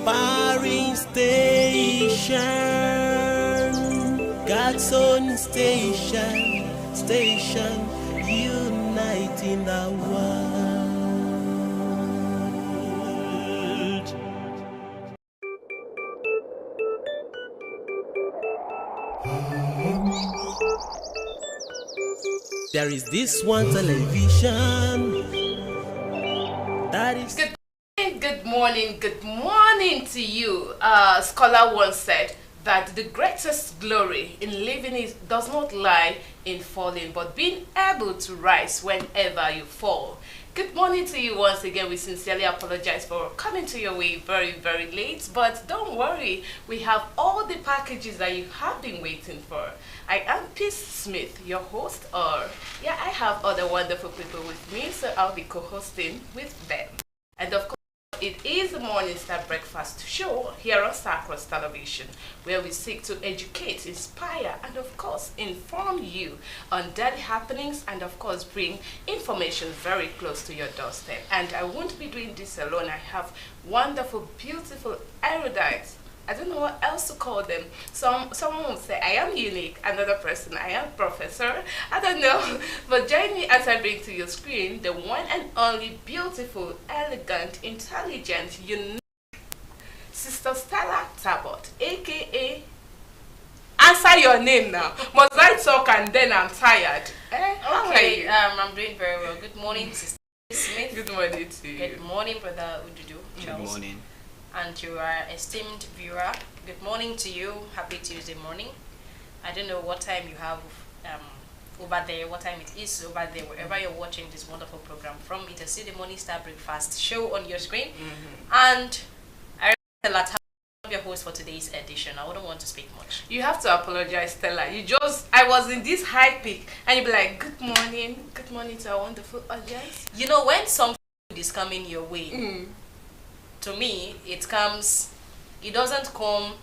inspiring station, God's own station, uniting the world. There is this one television that is. Good morning to you. Scholar once said that the greatest glory in living does not lie in falling, but being able to rise whenever you fall. Good morning to you once again. We sincerely apologize for coming to your way very, very late, but don't worry, we have all the packages that you have been waiting for. I am Peace Smith, your host, I have other wonderful people with me, so I'll be co-hosting with them. And of course, it is the Morning Star Breakfast Show here on Star-Cross Television, where we seek to educate, inspire, and of course, inform you on daily happenings and of course, bring information very close to your doorstep. And I won't be doing this alone. I have wonderful, beautiful erudites. I don't know what else to call them. Someone will say, I am unique. Another person, I am professor. I don't know. But join me as I bring to your screen the one and only beautiful, elegant, intelligent, unique Sister Stella Talbot, a.k.a. Answer your name now. Must I talk and then I'm tired? How are you? I'm doing very well. Good morning, Sister Smith. Good morning to you. Good morning, Brother Ududu. Good morning. And to our esteemed viewer, good morning to you. Happy Tuesday morning. I don't know what time you have over there, what time it is over there, wherever you're watching this wonderful program from. It is the Morning Star Breakfast Show on your screen. And I remember I'm your host for today's edition. I wouldn't want to speak much. You have to apologize, Stella. I was in this high peak, and you'd be like, good morning to our wonderful audience. You know, when something is coming your way, to me, it doesn't come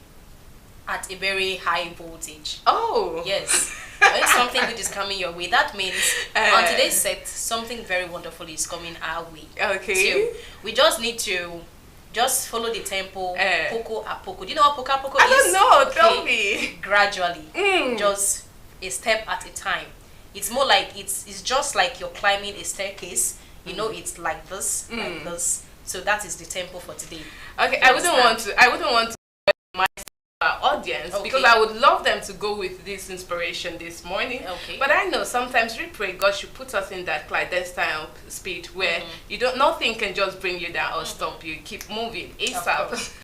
at a very high voltage. Oh. Yes. When something good is coming your way, that means on today's set, something very wonderful is coming our way. Okay. So we just need to follow the tempo, poco a poco. Do you know what poco a poco is? I don't know. Tell me. Gradually. Just a step at a time. It's more like, it's just like you're climbing a staircase. You know, it's like this, like this. So that is the tempo for today. Okay, I wouldn't want to my audience because I would love them to go with this inspiration this morning. Okay. But I know sometimes we pray God should put us in that clandestine speed where nothing can just bring you down or stop you. Keep moving ASAP.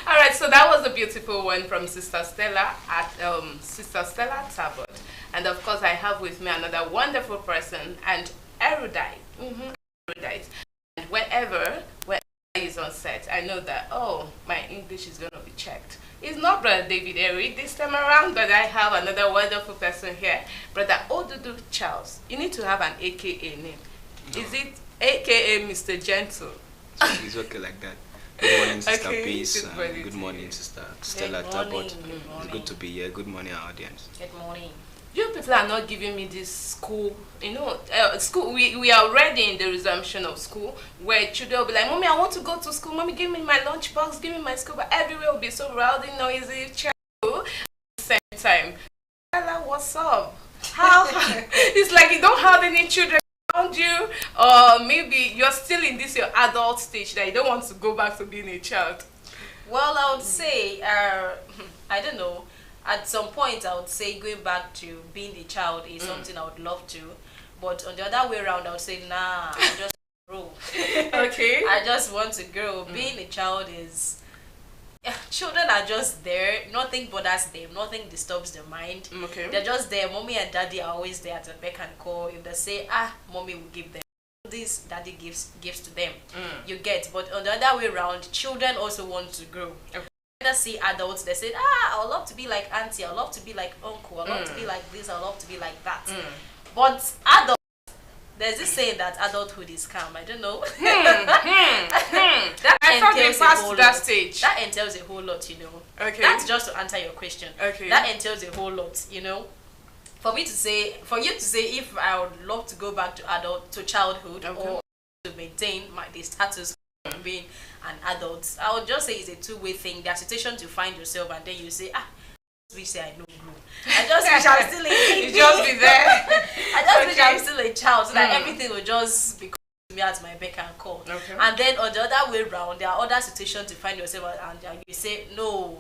All right, so that was a beautiful one from Sister Stella at Sister Stella Talbot, and of course I have with me another wonderful person and erudite. Erudite. And whenever he's on set, I know that, my English is going to be checked. It's not Brother David Eric this time around, but I have another wonderful person here, Brother Odudu Charles. You need to have an AKA name. No. Is it AKA Mr. Gentle? It's okay like that. Good morning, Sister Okay, Peace. good morning Sister Stella Talbot. It's good to be here. Good morning, our audience. Good morning. You people are not giving me this school, school. We are already in the resumption of school where children will be like, Mommy, I want to go to school. Mommy, give me my lunchbox, give me my school. But everywhere will be so rowdy, noisy, child. At the same time, Stella, what's up? How? It's like you don't have any children around you, or maybe you're still in your adult stage that you don't want to go back to being a child. Well, I would say, I don't know. At some point, I would say going back to being a child is something I would love to. But on the other way around, I would say, nah, I just grow. Okay. I just want to grow. Being a child is... Children are just there. Nothing bothers them. Nothing disturbs their mind. Okay. They're just there. Mommy and daddy are always there at the beck and call. If they say, mommy will give them this, daddy gives to them. You get. But on the other way around, children also want to grow. Okay. See adults, they say, I would love to be like auntie, I would love to be like uncle, I would love to be like this, I would love to be like that. But adults, there's this saying that adulthood is calm. I don't know. That I thought they entails passed that stage. That entails a whole lot, Okay. That's just to answer your question. Okay. That entails a whole lot, For you to say if I would love to go back to childhood or to maintain the status being an adult. I would just say it's a two-way thing. There are situations you find yourself and then you say, we say I don't grow. I just wish I'm still a baby. You just be there. I just wish I'm still a child so that everything will just be me at my beck and call. Okay. And then on the other way round, there are other situations you find yourself and you say, no.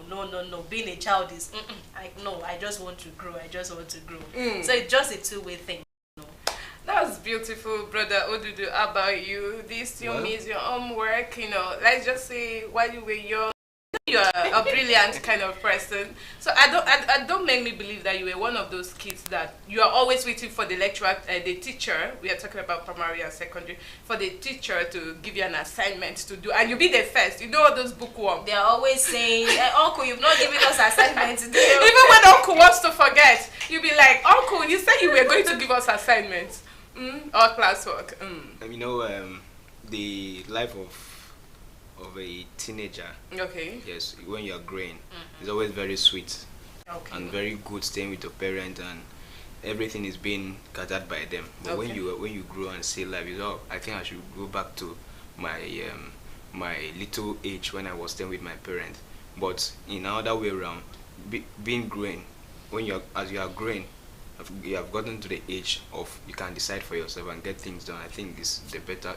Being a child is, I just want to grow. So it's just a two-way thing. That's beautiful, brother Odudu. How about you? This still means your homework, let's just say while you were young, you're a brilliant kind of person. So I don't make me believe that you were one of those kids that you are always waiting for the lecturer, the teacher, we are talking about primary and secondary, for the teacher to give you an assignment to do, and you be the first. You know all those bookworms. They're always saying, Uncle, you've not given us assignment to do. Even when Uncle wants to forget, you'll be like, Uncle, you said you were going to give us assignments. Or classwork. The life of a teenager. Okay. Yes, when you're growing, it's always very sweet and very good staying with your parents, and everything is being gathered by them. But when you grow and see life, I think I should go back to my my little age when I was staying with my parents. But in another way around, being growing, as you are growing, you have gotten to the age of you can decide for yourself and get things done. I think is the better.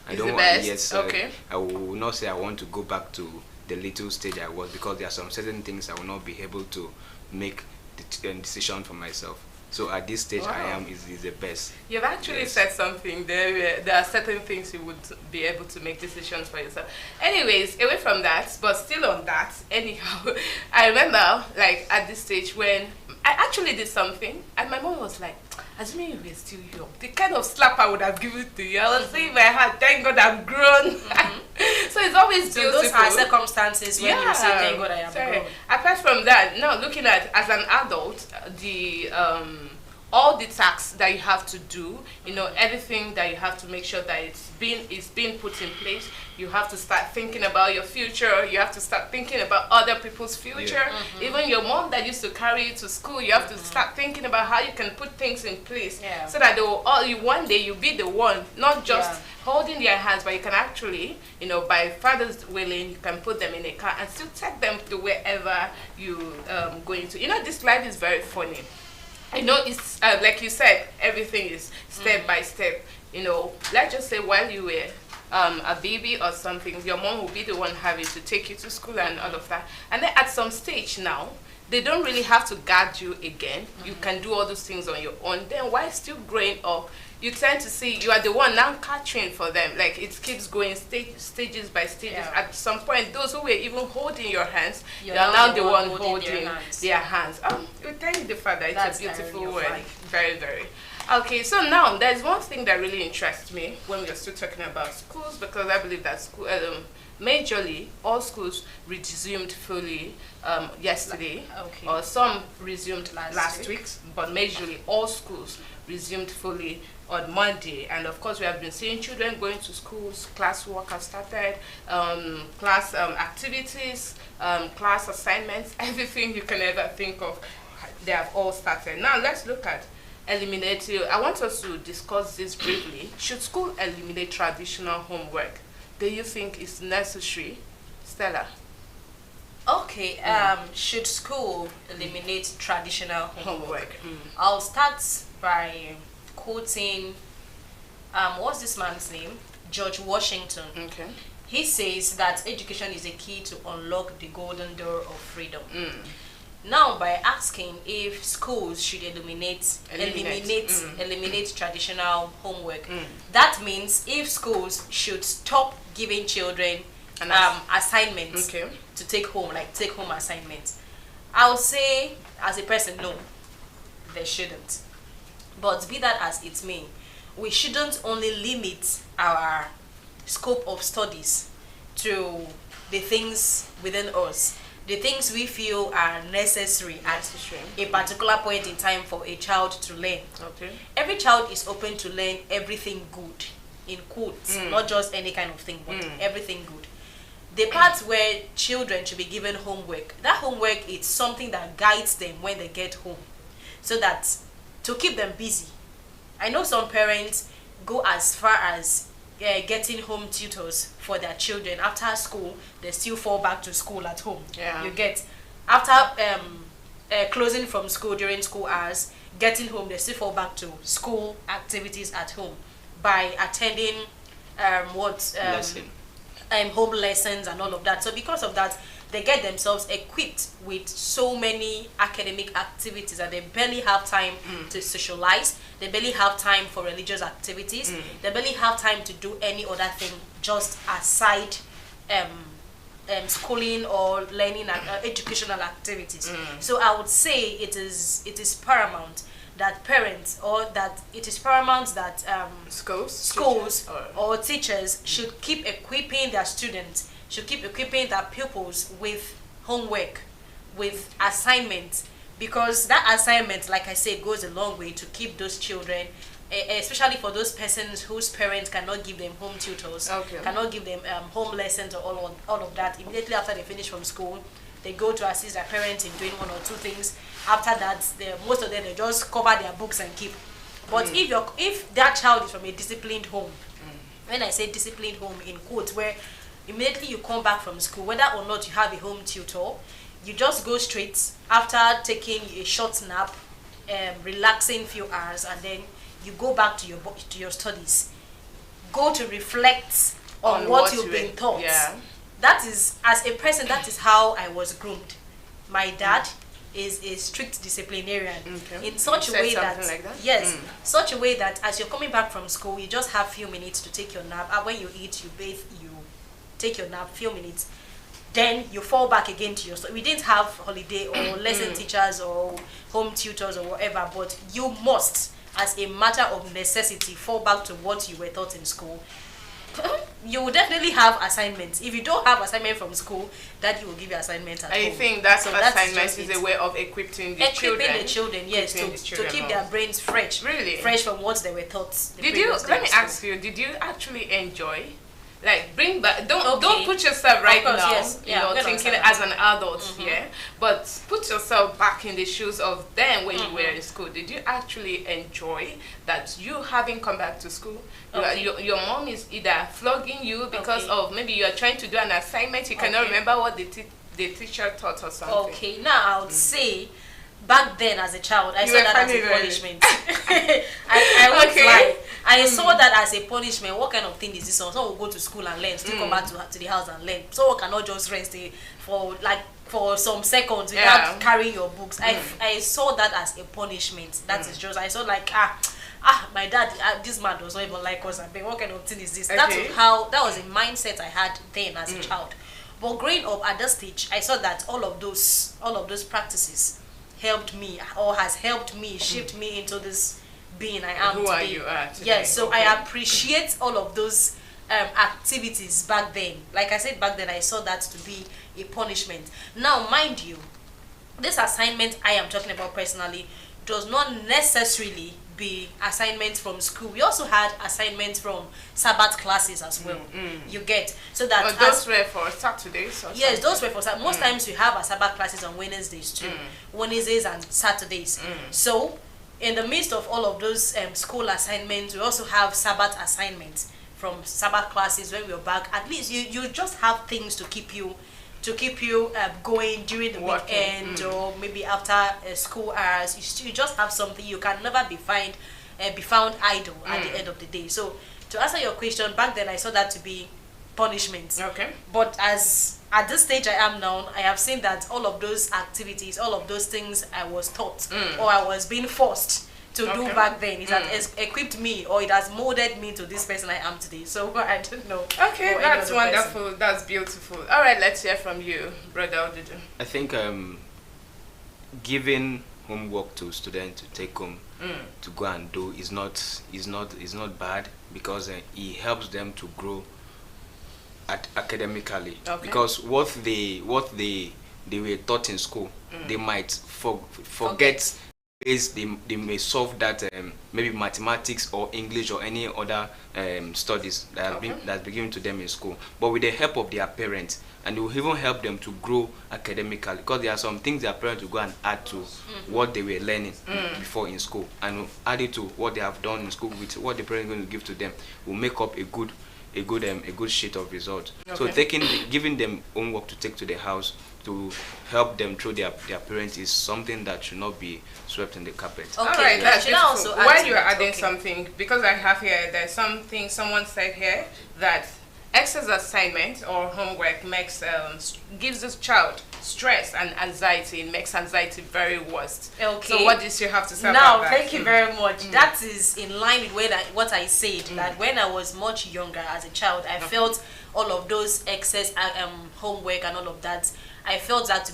I don't want. Yes. Okay. I will not say I want to go back to the little stage I was, because there are some certain things I will not be able to make the decision for myself. So at this stage, I am is the best. You've actually said something. There are certain things you would be able to make decisions for yourself. Anyways, away from that, but still on that. Anyhow, I remember like at this stage when I actually did something, and my mom was like, "Assuming you were still young, the kind of slap I would have given to you, I was saying in my heart, thank God I'm grown." So it's always beautiful. Those are circumstances when you say, "Thank God I am grown." Apart from that, now looking at as an adult, the all the tasks that you have to do, everything that you have to make sure that it's being put in place. You have to start thinking about your future. You have to start thinking about other people's future. Even your mom that used to carry you to school, you have to start thinking about how you can put things in place so that one day you'll be the one, not just holding their hands, but you can actually, by Father's willing, you can put them in a car and still take them to wherever you going to. This life is very funny. It's like you said, everything is step by step. Let's just say while you were a baby or something, your mom will be the one having to take you to school and all of that. And then at some stage now, they don't really have to guard you again. You can do all those things on your own. Then while still growing up, you tend to see you are the one now catching for them. Like it keeps going stages by stages. At some point, those who were even holding your hands, they are now the one holding their hands. We thank the Father. It's a beautiful word. Very, very. Okay, so now there's one thing that really interests me when we're still talking about schools, because I believe that school, majorly, all schools resumed fully yesterday, or some resumed last week, but majorly all schools resumed fully on Monday. And of course, we have been seeing children going to schools, class work has started, class activities, class assignments, everything you can ever think of, they have all started. Now let's look at eliminating. I want us to discuss this briefly. Should school eliminate traditional homework? Do you think it's necessary, Stella? Okay, should school eliminate traditional homework? I'll start by quoting, what's this man's name? George Washington. Okay. He says that education is a key to unlock the golden door of freedom. Now, by asking if schools should eliminate traditional homework, that means if schools should stop giving children assignments to take home, like take home assignments. I would say, as a person, no, they shouldn't. But be that as it may, we shouldn't only limit our scope of studies to the things within us, the things we feel are necessary at a particular point in time for a child to learn. Okay. Every child is open to learn everything good, in quotes, not just any kind of thing, but everything good. The part where children should be given homework, that homework is something that guides them when they get home, so that to keep them busy. I know some parents go as far as getting home tutors for their children. After school, they still fall back to school at home. Yeah. You get, after closing from school during school hours, getting home, they still fall back to school activities at home by attending Lesson. home lessons and all of that. So because of that, they get themselves equipped with so many academic activities that they barely have time to socialize. They barely have time for religious activities. They barely have time to do any other thing just aside schooling or learning and educational activities. So I would say it is paramount that parents, or that it is paramount that schools teachers, or teachers should keep equipping their students, should keep equipping their pupils with homework, with assignments, because that assignment, like I say, goes a long way to keep those children, especially for those persons whose parents cannot give them home tutors, cannot give them home lessons or all of that. Immediately after they finish from school, they go to assist their parents in doing one or two things. After that, most of them, they just cover their books and keep. But if that child is from a disciplined home, when I say disciplined home in quotes, where immediately you come back from school, whether or not you have a home tutor, you just go straight after taking a short nap, relaxing few hours, and then you go back to your studies. Go to reflect on what you've been taught. Yeah. That is, as a person, that is how I was groomed. My dad is a strict disciplinarian in such a way that, such a way that as you're coming back from school, you just have few minutes to take your nap. And when you eat, you bathe, you take your nap, few minutes. Then you fall back again to your study. We didn't have holiday or lesson teachers or home tutors or whatever, but you must, as a matter of necessity, fall back to what you were taught in school. You will definitely have assignments. If you don't have assignment from school, Daddy will give you assignment at home. I think that assignment is a way of equipping the children. Equipping the children, yes, to keep their brains fresh. Really? Fresh from what they were taught. Let me ask you, did you actually enjoy? Like, bring back, don't put yourself right now, yes. thinking as an adult, but put yourself back in the shoes of them when you were in school. Did you actually enjoy that you having come back to school? Your mom is either flogging you because of maybe you are trying to do an assignment, you cannot remember what the teacher taught or something. Okay, now I would say, back then as a child, I saw that as a punishment. I won't lie. I saw that as a punishment. What kind of thing is this? Someone will go to school and learn, still come back to the house and learn. Someone cannot just rest for some seconds without carrying your books. I saw that as a punishment. That is just, I saw like, my dad, this man does not even like us. And what kind of thing is this? That was a mindset I had then as a child. But growing up at that stage, I saw that all of those practices helped me, or has helped me, shaped me into this being I am today. You are today. Yes, so I appreciate all of those activities back then. Like I said, back then I saw that to be a punishment. Now, mind you, this assignment I am talking about personally does not necessarily be assignments from school. We also had assignments from Sabbath classes as well. You get, so that but those were for Saturdays. Or yes, those were for Saturdays. Most times we have a Sabbath classes on Wednesdays too, Wednesdays and Saturdays. So in the midst of all of those school assignments, we also have Sabbath assignments from Sabbath classes. When we're back, at least you just have things to keep you going during the weekend, or maybe after school hours. You just have something. You can never be found idle at the end of the day. So to answer your question, back then I saw that to be punishment. Okay. But at this stage I am now, I have seen that all of those activities, all of those things I was taught or I was being forced to do back then, it has equipped me, or it has molded me to this person I am today. So I don't know. Okay, that's wonderful. Person. That's beautiful. All right, let's hear from you, Brother Odudu. I think giving homework to students to take home to go and do is not bad, because it helps them to grow academically. Because what they were taught in school, they might forget. They may solve that maybe mathematics or English or any other studies that's been given to them in school, but with the help of their parents, and it will even help them to grow academically, because there are some things their parents will go and add to what they were learning before in school, and add it to what they have done in school with what the parents are going to give to them, will make up a good a good sheet of result. So Okay. giving them homework to take to the house to help them through their parents is something that should not be swept in the carpet. Okay. All right, that's Should I beautiful. also add While to you are that? adding Okay. something, because I have here, there's something someone said here that excess assignment or homework gives this child stress and anxiety. It makes anxiety very worst. Okay. So what did you have to say Now, about that? thank you very much. That is in line with what I said, that when I was much younger as a child, I felt all of those excess homework and all of that. I saw that to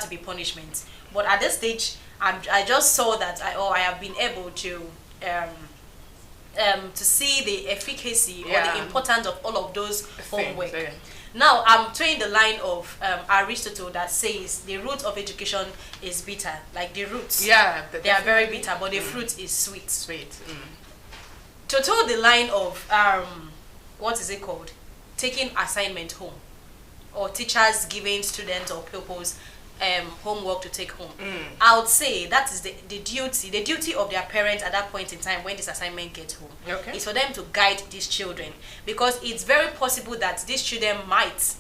be punishment. But at this stage, I just saw that I have been able to see the efficacy or the importance of all of those homework. Yeah. Now, I'm towing the line of Aristotle that says the root of education is bitter. Like the roots, Yeah, they are very bitter, but the fruit is sweet. sweet. To toe the line of what is it called? Taking assignment home, or teachers giving students or pupils homework to take home. I would say that is the duty of their parents at that point in time when this assignment gets home. Okay. Is for them to guide these children, because it's very possible that these children might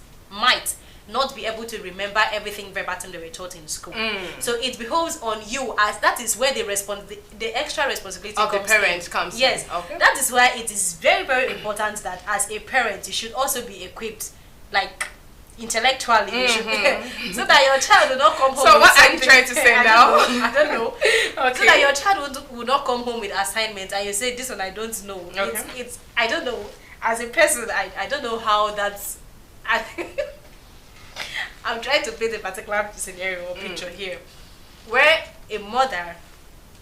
not be able to remember everything verbatim they were taught in school. So it behoves on you, as that is where the extra responsibility Of the comes parents in. comes in. Yes. Okay. That is why it is very, very important that as a parent you should also be equipped, like intellectually, you should so that your child will not come home. So with what are you something- trying to say I now? don't know. I don't know. Okay. So that your child will not come home with assignments and you say this one I don't know. Okay. It's I don't know. As a person, I don't know how that's. I'm trying to paint a particular scenario or picture here, where a mother,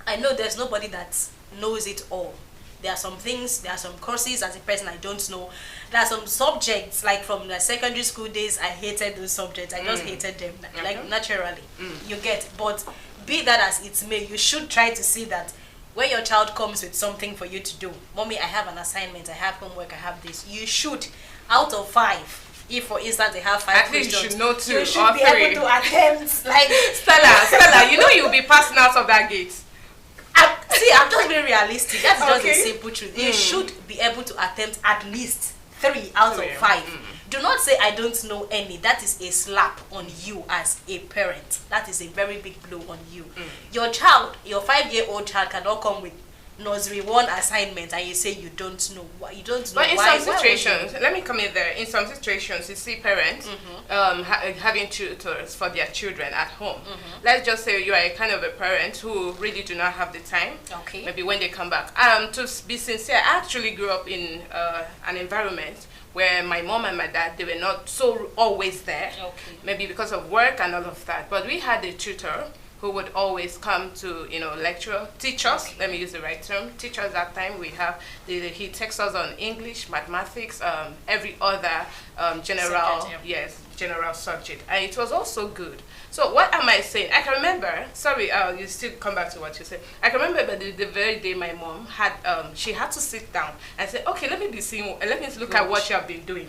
I know there's nobody that knows it all. There are some things, there are some courses as a person I don't know. There are some subjects, like from the secondary school days, I hated those subjects. I just hated them, like naturally. You get, but be that as it may, you should try to see that when your child comes with something for you to do, mommy, I have an assignment, I have homework, I have this. You should, out of 5, if for instance they have 5 At least you questions, should know 2 you or should be 3. able to attempt, like, Stella, you know you'll be passing out of that gate. I'm just being realistic. That's just Okay. the simple truth. You should be able to attempt at least 3 out of 5. Do not say I don't know any. That is a slap on you as a parent. That is a very big blow on you. Your child, your 5-year-old child cannot come with nursery 1 assignment and you say you don't know. You don't know. But in why. some Why would you? situations, let me come in there. In some situations, you see parents having tutors for their children at home. Let's just say you are a kind of a parent who really do not have the time. Okay. Maybe when they come back. To be sincere, I actually grew up in an environment where my mom and my dad, they were not so always there. Okay. Maybe because of work and all of that. But we had a tutor who would always come to, lecture, teach us, let me use the right term, teach us that time. We have, he takes us on English, mathematics, every other general, Subject, yeah. general subject. And it was also good. So what am I saying? I can remember, sorry, you still come back to what you said. I can remember the very day my mom had, she had to sit down and say, okay, let me look at what you have been doing.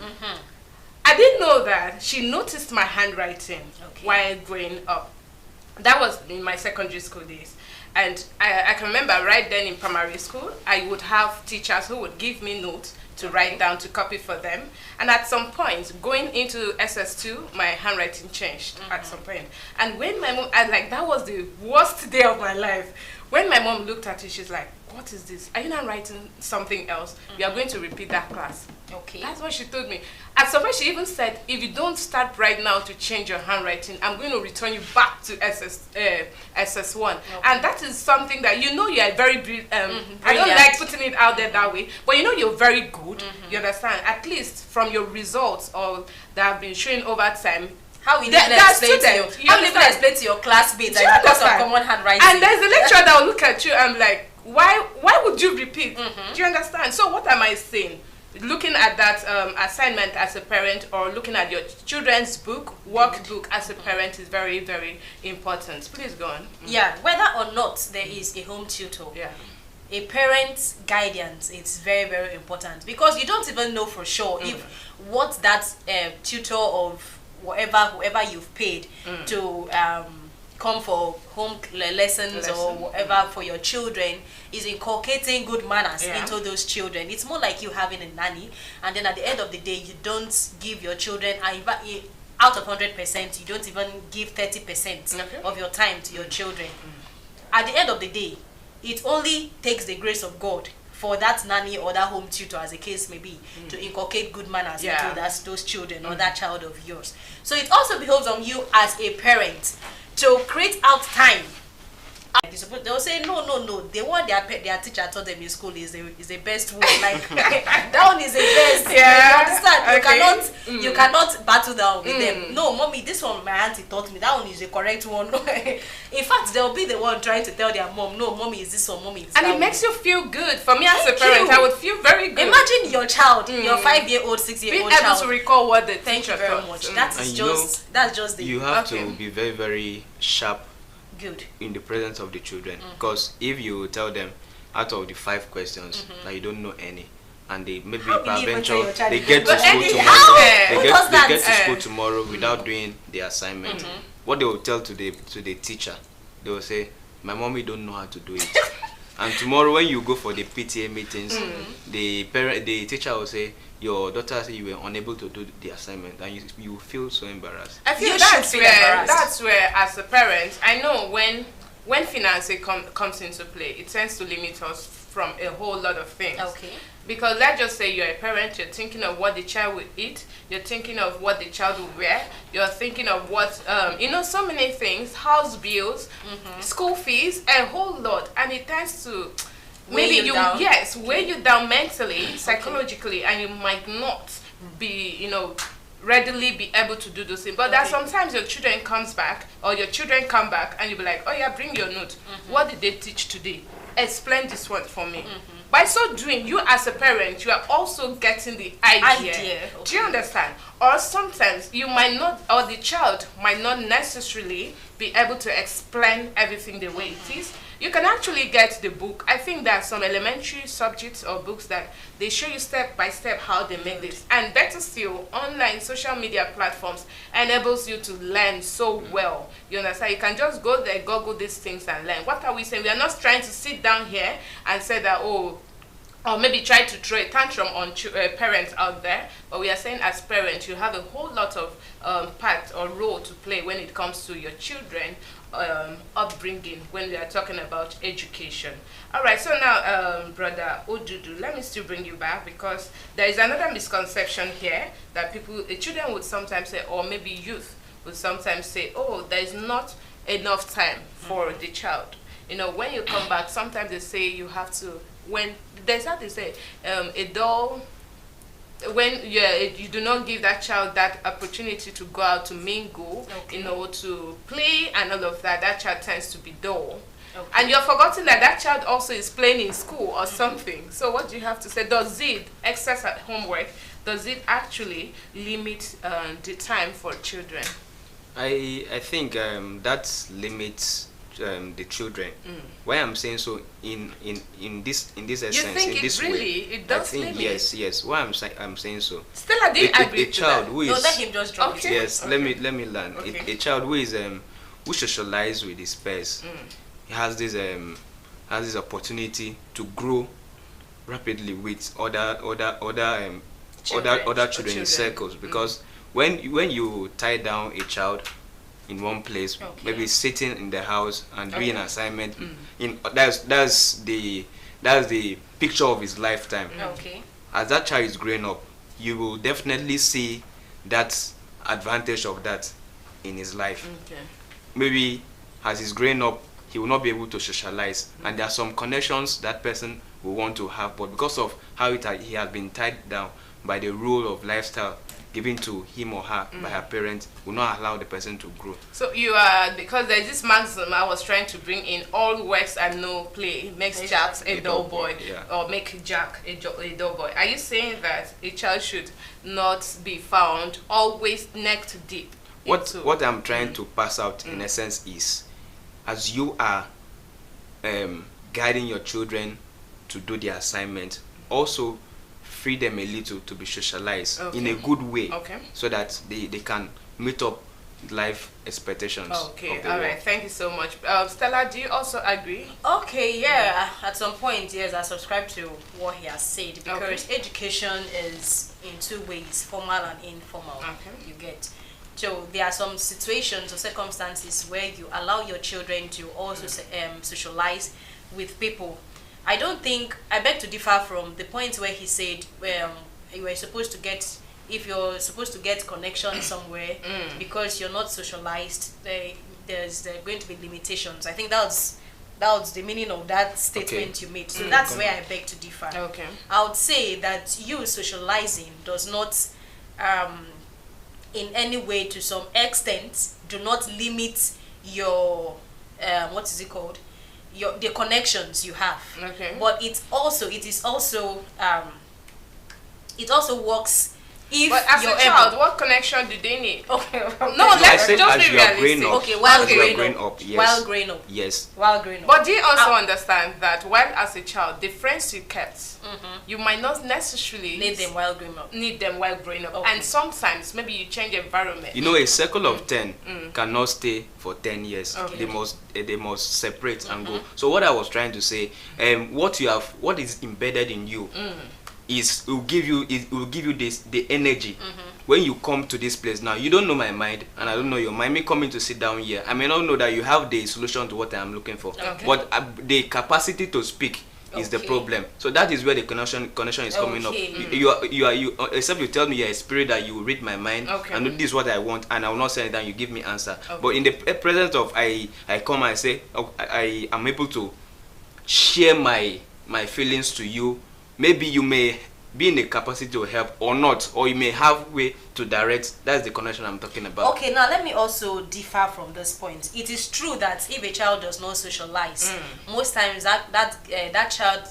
I didn't know that she noticed my handwriting while growing up. That was in my secondary school days. And I can remember right then in primary school, I would have teachers who would give me notes to write down, to copy for them. And at some point, going into SS2, my handwriting changed at some point. And when my mom, that was the worst day of my life. When my mom looked at it, she's like, what is this? Are you not writing something else? We are going to repeat that class. Okay. That's what she told me. At some point, she even said, if you don't start right now to change your handwriting, I'm going to return you back to SS1. And that is something that you are very I don't like putting it out there that way, but you're very good. You understand? At least from your results or that have been showing over time. How will you explain to your classmates that because of common handwriting? And there's a lecturer that will look at you and like, why would you repeat? Do you understand? So what am I saying? Looking at that assignment as a parent, or looking at your children's workbook as a parent is very, very important. Please go on. Yeah, whether or not there is a home tutor, a parent's guidance is very, very important, because you don't even know for sure if what that tutor of whoever you've paid to come for home lessons or whatever for your children is inculcating good manners into those children. It's more like you having a nanny, and then at the end of the day, you don't give your children, out of 100%, you don't even give 30% of your time to your children. At the end of the day, it only takes the grace of God for that nanny or that home tutor, as the case may be, to inculcate good manners into those children or that child of yours. So it also behoves on you as a parent to create out time. They'll say no. The one their teacher taught them in school is the best one. Like that one is the best. You understand? You cannot battle down with them. No, mommy, this one my auntie taught me. That one is the correct one. In fact, they'll be the one trying to tell their mom, no, mommy is this one, mommy is that one. And it makes you feel good. For me as a parent, I would feel very good. Imagine your child, your 5-year-old, 6-year-old child, being able to recall what the teacher Thank you very much. That's just the. You have to be very, very sharp. Good. In the presence of the children, because if you tell them out of the 5 questions that you don't know any, and they maybe peradventure they get to school tomorrow, they get to school tomorrow without doing the assignment, what they will tell to the teacher, they will say, my mommy don't know how to do it. And tomorrow when you go for the PTA meetings, the teacher will say, your daughter said you were unable to do the assignment, and you feel so embarrassed. I feel that's where as a parent, I know when finance comes into play, it tends to limit us from a whole lot of things. Okay. Because let's just say you're a parent, you're thinking of what the child will eat, you're thinking of what the child will wear, you're thinking of what, so many things, house bills, school fees, a whole lot. And it tends to weigh you down mentally, psychologically, and you might not be, readily be able to do those things. But that sometimes your children come back, and you'll be like, oh yeah, bring your note. What did they teach today? Explain this one for me. By so doing, you as a parent, you are also getting the idea. Okay. Do you understand? Or sometimes you might not, or the child might not necessarily be able to explain everything the way it is. You can actually get the book. I think there are some elementary subjects or books that they show you step by step how they make this. And better still, online social media platforms enables you to learn so well. You understand? You can just go there, Google these things and learn. What are we saying? We are not trying to sit down here and say that, or maybe try to throw a tantrum on parents out there, but we are saying as parents, you have a whole lot of part or role to play when it comes to your children upbringing, when we are talking about education. All right, so now, Brother Odudu, let me still bring you back, because there is another misconception here that children would sometimes say, or maybe youth would sometimes say, oh, there is not enough time for the child. When you come back, sometimes they say you have to, when there's how they say, a doll, when you do not give that child that opportunity to go out to mingle, to play and all of that, that child tends to be dull. And you're forgetting that child also is playing in school or something. So what do you have to say? Does it, excess at homework, does it actually limit the time for children? I think that limits the children. Why I'm saying so in this essence, you think in this really, way, it does I think limit? yes. Why I'm saying so. Still, I didn't agree a child to that. who is, no, let him just drop okay. Yes, okay. let me learn. Okay. A child who is who socialize with his peers, he has this opportunity to grow rapidly with other children in circles, because when you tie down a child in one place, maybe sitting in the house and doing an assignment, that's the picture of his lifetime. As that child is growing up, you will definitely see that advantage of that in his life. Maybe as he's growing up, he will not be able to socialize, and there are some connections that person will want to have, but because of how he has been tied down by the rule of lifestyle given to him or her by her parents, will not allow the person to grow. So you are, because there's this maxim I was trying to bring in, all works and no play makes Jack a dull boy, or make Jack a dull boy. Are you saying that a child should not be found always neck deep? What I'm trying to pass out in essence is, as you are guiding your children to do their assignment, also free them a little to be socialized in a good way, so that they can meet up life expectations. Okay, of the all world. right. Thank you so much. Stella, do you also agree? Okay, yeah. At some point, yes, I subscribe to what he has said because education is in two ways, formal and informal. Okay. You get. So there are some situations or circumstances where you allow your children to also socialize with people. I beg to differ from the point where he said you were supposed to get, if you're supposed to get connection somewhere because you're not socialized, there's going to be limitations. I think that's the meaning of that statement you made. So that's where I beg to differ. Okay. I would say that you socializing does not in any way, to some extent, do not limit your what is it called, the connections you have. Okay. But it also works if But as a you're child, able. what connection do they need? Okay. No, I let's said just as be you are growing realistic. up. Okay, while As you are growing growing up. up, yes. While growing up. Yes. While growing up. But do you also understand that while as a child, the friends you kept, you might not necessarily Need them while growing up. need them while growing up. Okay. And sometimes maybe you change environment. You know, a circle of 10 cannot stay for 10 years. Okay. They must separate and go. So what I was trying to say, what is embedded in you it will give you the energy. When you come to this place now, you don't know my mind and I don't know your mind. Me coming to sit down here, I may not know that you have the solution to what I am looking for. Okay. But the capacity to speak is the problem. So that is where the connection is coming up. Okay. You except you tell me you're a spirit that you will read my mind Okay. and this is what I want, and I will not say anything, you give me answer. Okay. But in the presence of I come and I say, I am able to share my feelings to you. Maybe you may be in the capacity to help or not, or you may have way to direct. That's the connection I'm talking about. Okay, now let me also differ from this point. It is true that if a child does not socialize, most times that child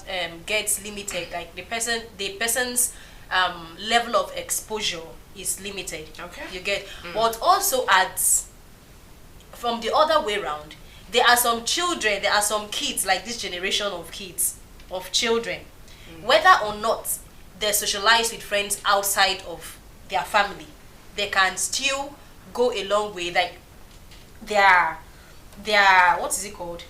gets limited. Like the person's level of exposure is limited. Okay. You get. But also from the other way around, there are some children, there are some kids, like this generation of kids, of children, whether or not they socialize with friends outside of their family, they can still go a long way. Like their what is it called?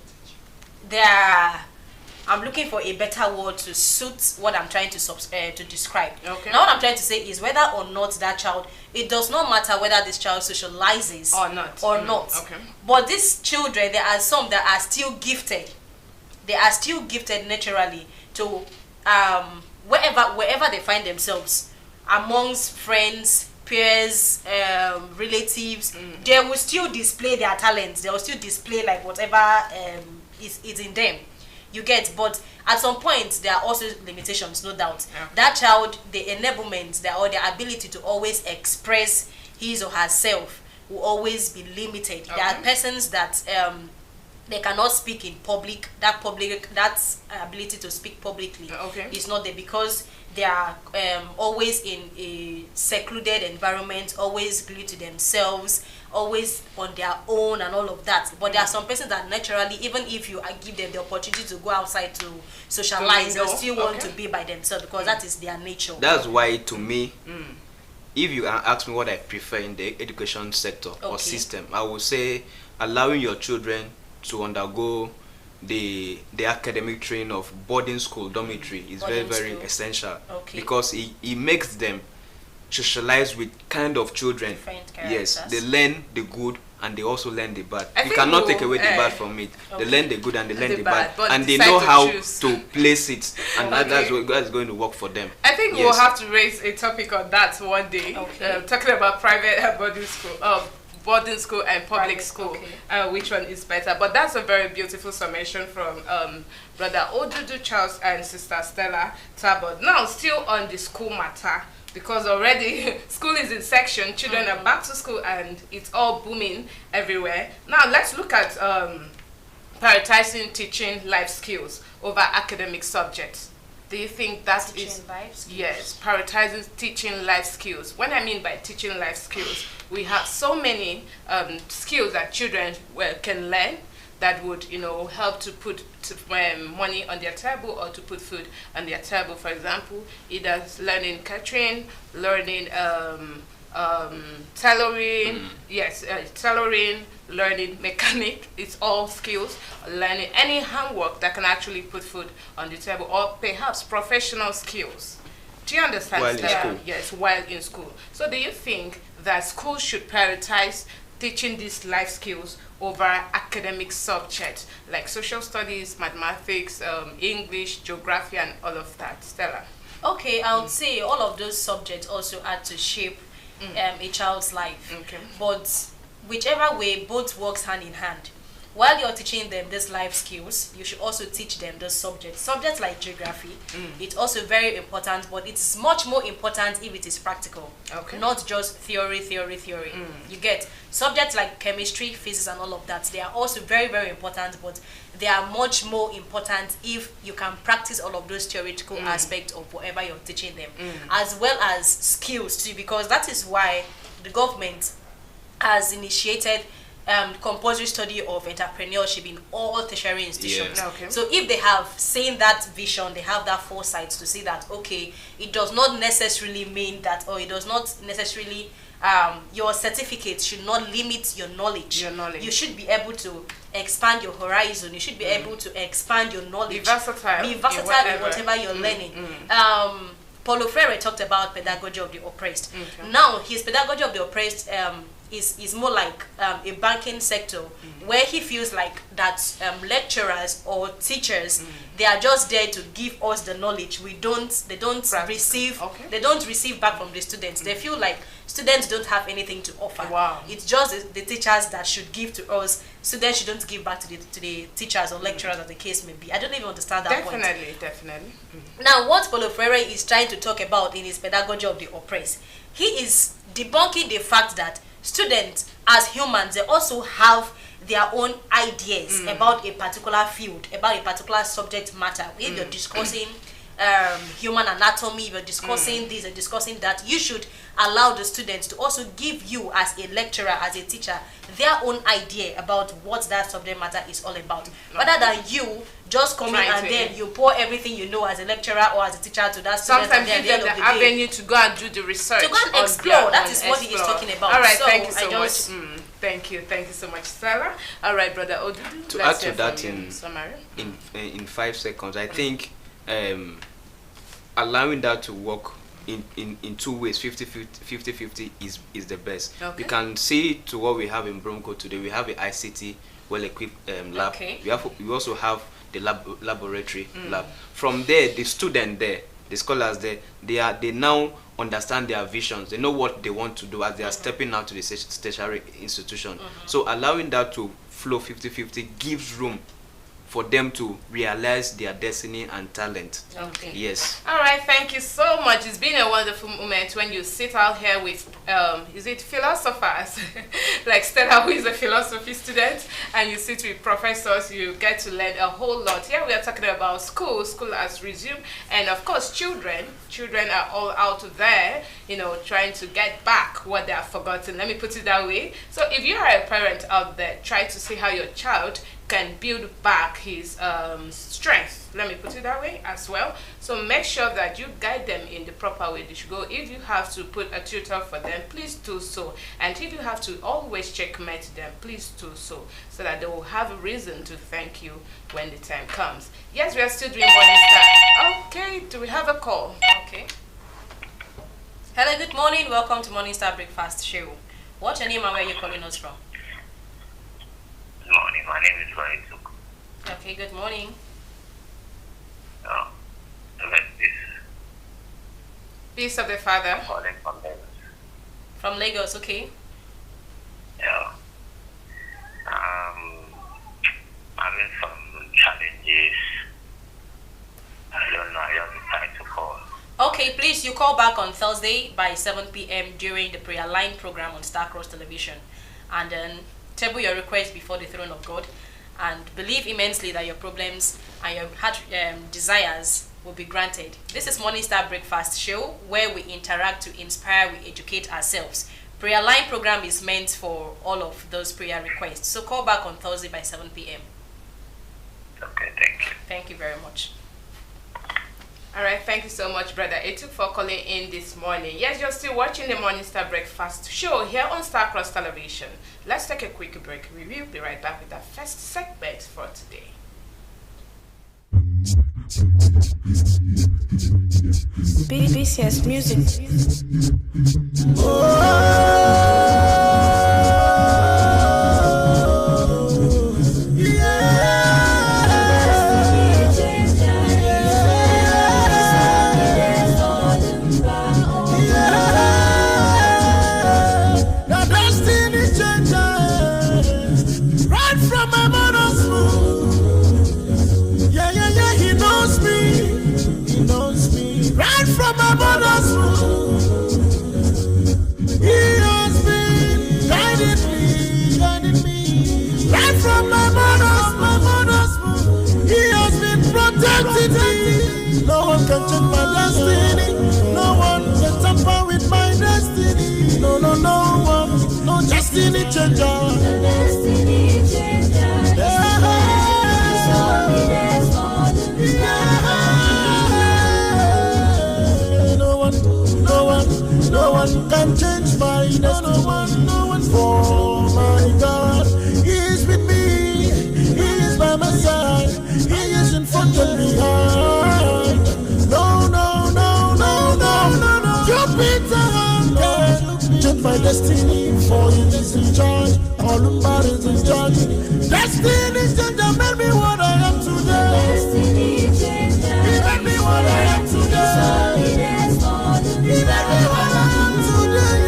I'm looking for a better word to suit what I'm trying to describe. Okay. Now what I'm trying to say is whether or not that child, it does not matter whether this child socializes Or not. or not. Okay. But these children, there are some that are still gifted. They are still gifted naturally to wherever they find themselves, amongst friends, peers, relatives, they will still display their talents. They will still display like whatever is in them. You get. But at some point there are also limitations, no doubt. Yeah. That child, the enablement, or the ability to always express his or herself will always be limited. There are persons that they cannot speak in public. That ability to speak publicly is not there because they are always in a secluded environment, always glued to themselves, always on their own and all of that. But there are some persons that naturally, even if you give them the opportunity to go outside to socialize, they still want to be by themselves because that is their nature. That's why, to me, if you ask me what I prefer in the education sector or system, I would say allowing your children to undergo the academic training of boarding school dormitory is very essential, because it makes them socialize with kind of children. Yes, they learn the good and they also learn the bad. You cannot take away the bad from it. They learn the good and they learn the bad, and they know how to place it, and that's going to work for them. I think we'll have to raise a topic on that one day, talking about private boarding school and public school, which one is better. But that's a very beautiful summation from Brother Odudu Charles and Sister Stella Talbot. Now, still on the school matter, because already school is in section, children are back to school and it's all booming everywhere. Now let's look at prioritizing teaching life skills over academic subjects. Do you think that is life skills? Yes, prioritizing teaching life skills. When I mean by teaching life skills, we have so many skills that children can learn that would, help to put money on their table or to put food on their table. For example, either learning catering, learning tailoring, yes, tailoring, learning mechanic. It's all skills. Learning any handwork that can actually put food on the table, or perhaps professional skills. Do you understand? While in Stella? school. Yes, while in school. So do you think that schools should prioritize teaching these life skills over academic subjects like social studies, mathematics, English, geography, and all of that? Stella? Okay, I would say all of those subjects also add to shape a child's life. Okay. But whichever way, both works hand in hand. While you're teaching them these life skills, you should also teach them those subjects. Subjects like geography, it's also very important, but it's much more important if it is practical. Okay. Not just theory. You get subjects like chemistry, physics, and all of that. They are also very, very important, but they are much more important if you can practice all of those theoretical aspects of whatever you're teaching them, as well as skills too, because that is why the government has initiated compulsory study of entrepreneurship in all tertiary institutions. Yeah. Okay. So if they have seen that vision, they have that foresight to see that, okay, it does not necessarily mean that, or it does not necessarily, your certificate should not limit your knowledge. You should be able to expand your horizon. You should be able to expand your knowledge. Be versatile in whatever you're learning. Paulo Freire talked about pedagogy of the oppressed. Okay. Now, his pedagogy of the oppressed is more like a banking sector, where he feels like that lecturers or teachers, they are just there to give us the knowledge. They don't receive back from the students. They feel like students don't have anything to offer. Wow. It's just the teachers that should give to us. Students shouldn't give back to the teachers or lecturers, as the case may be. I don't even understand that point. Definitely. Now, what Paulo Freire is trying to talk about in his pedagogy of the oppressed, he is debunking the fact that students, as humans, they also have their own ideas about a particular field, about a particular subject matter. If you're discussing human anatomy, if you're discussing this and discussing that, you should allow the students to also give you, as a lecturer, as a teacher, their own idea about what that subject matter is all about, rather than you just come in and then you pour everything you know as a lecturer or as a teacher to that student. Sometimes give them the avenue to go and do the research. To go and explore. That is what he is talking about. All right, thank you so much. Thank you so much, Sarah. All right, brother Odudu. To add to that in 5 seconds, I think allowing that to work in two ways, 50-50 is the best. Okay. You can see to what we have in Bromco today. We have a ICT well-equipped lab. Okay. We also have the laboratory lab. From there, the student there, the scholars there, they now understand their visions. They know what they want to do as they are stepping out to the tertiary institution. So allowing that to flow 50-50 gives room for them to realize their destiny and talent. Okay. Yes. All right, thank you so much. It's been a wonderful moment when you sit out here with, is it philosophers? Like Stella, who is a philosophy student, and you sit with professors, you get to learn a whole lot. Here we are talking about school. School has resumed. And of course, children are all out there, trying to get back what they have forgotten. Let me put it that way. So if you are a parent out there, try to see how your child can build back his strength, let me put it that way as well. So make sure that you guide them in the proper way they should go. If you have to put a tutor for them, please do so. And if you have to always checkmate them, please do so that they will have a reason to thank you when the time comes. Yes, we are still doing Morning Star. Okay, do we have a call? Okay. Hello, good morning. Welcome to Morning Star Breakfast Show. What's your name and where are you calling us from? Good morning. My name is Lorenzo. Okay, good morning. Peace of the Father. Calling from Lagos. From Lagos, okay. Yeah. Having some challenges. I don't know. I just decided to call. Okay, please, you call back on Thursday by 7 p.m. during the prayer line program on Star Cross Television. And then table your request before the throne of God, and believe immensely that your problems and your heart desires will be granted. This is Morning Star Breakfast Show, where we interact to inspire, we educate ourselves. Prayer line program is meant for all of those prayer requests. So call back on Thursday by 7 p.m. Okay, thank you. Thank you very much. All right, thank you so much, Brother Etu, for calling in this morning. Yes, you're still watching the Morning Star Breakfast Show here on Star Cross Television. Let's take a quick break. We will be right back with our first segment for today. BCS Music. No one can change my destiny. No one can tamper with my destiny. No one. No destiny changer. Destiny changer. No one can change my destiny. No one. For my God, He is with me. He is by my side. He is in front and behind. No. Jupiter, change my destiny, for He is in charge. All about is in charge. Destiny changer made me what I am today. Destiny changer. He made me what I am today. He made me what I am today.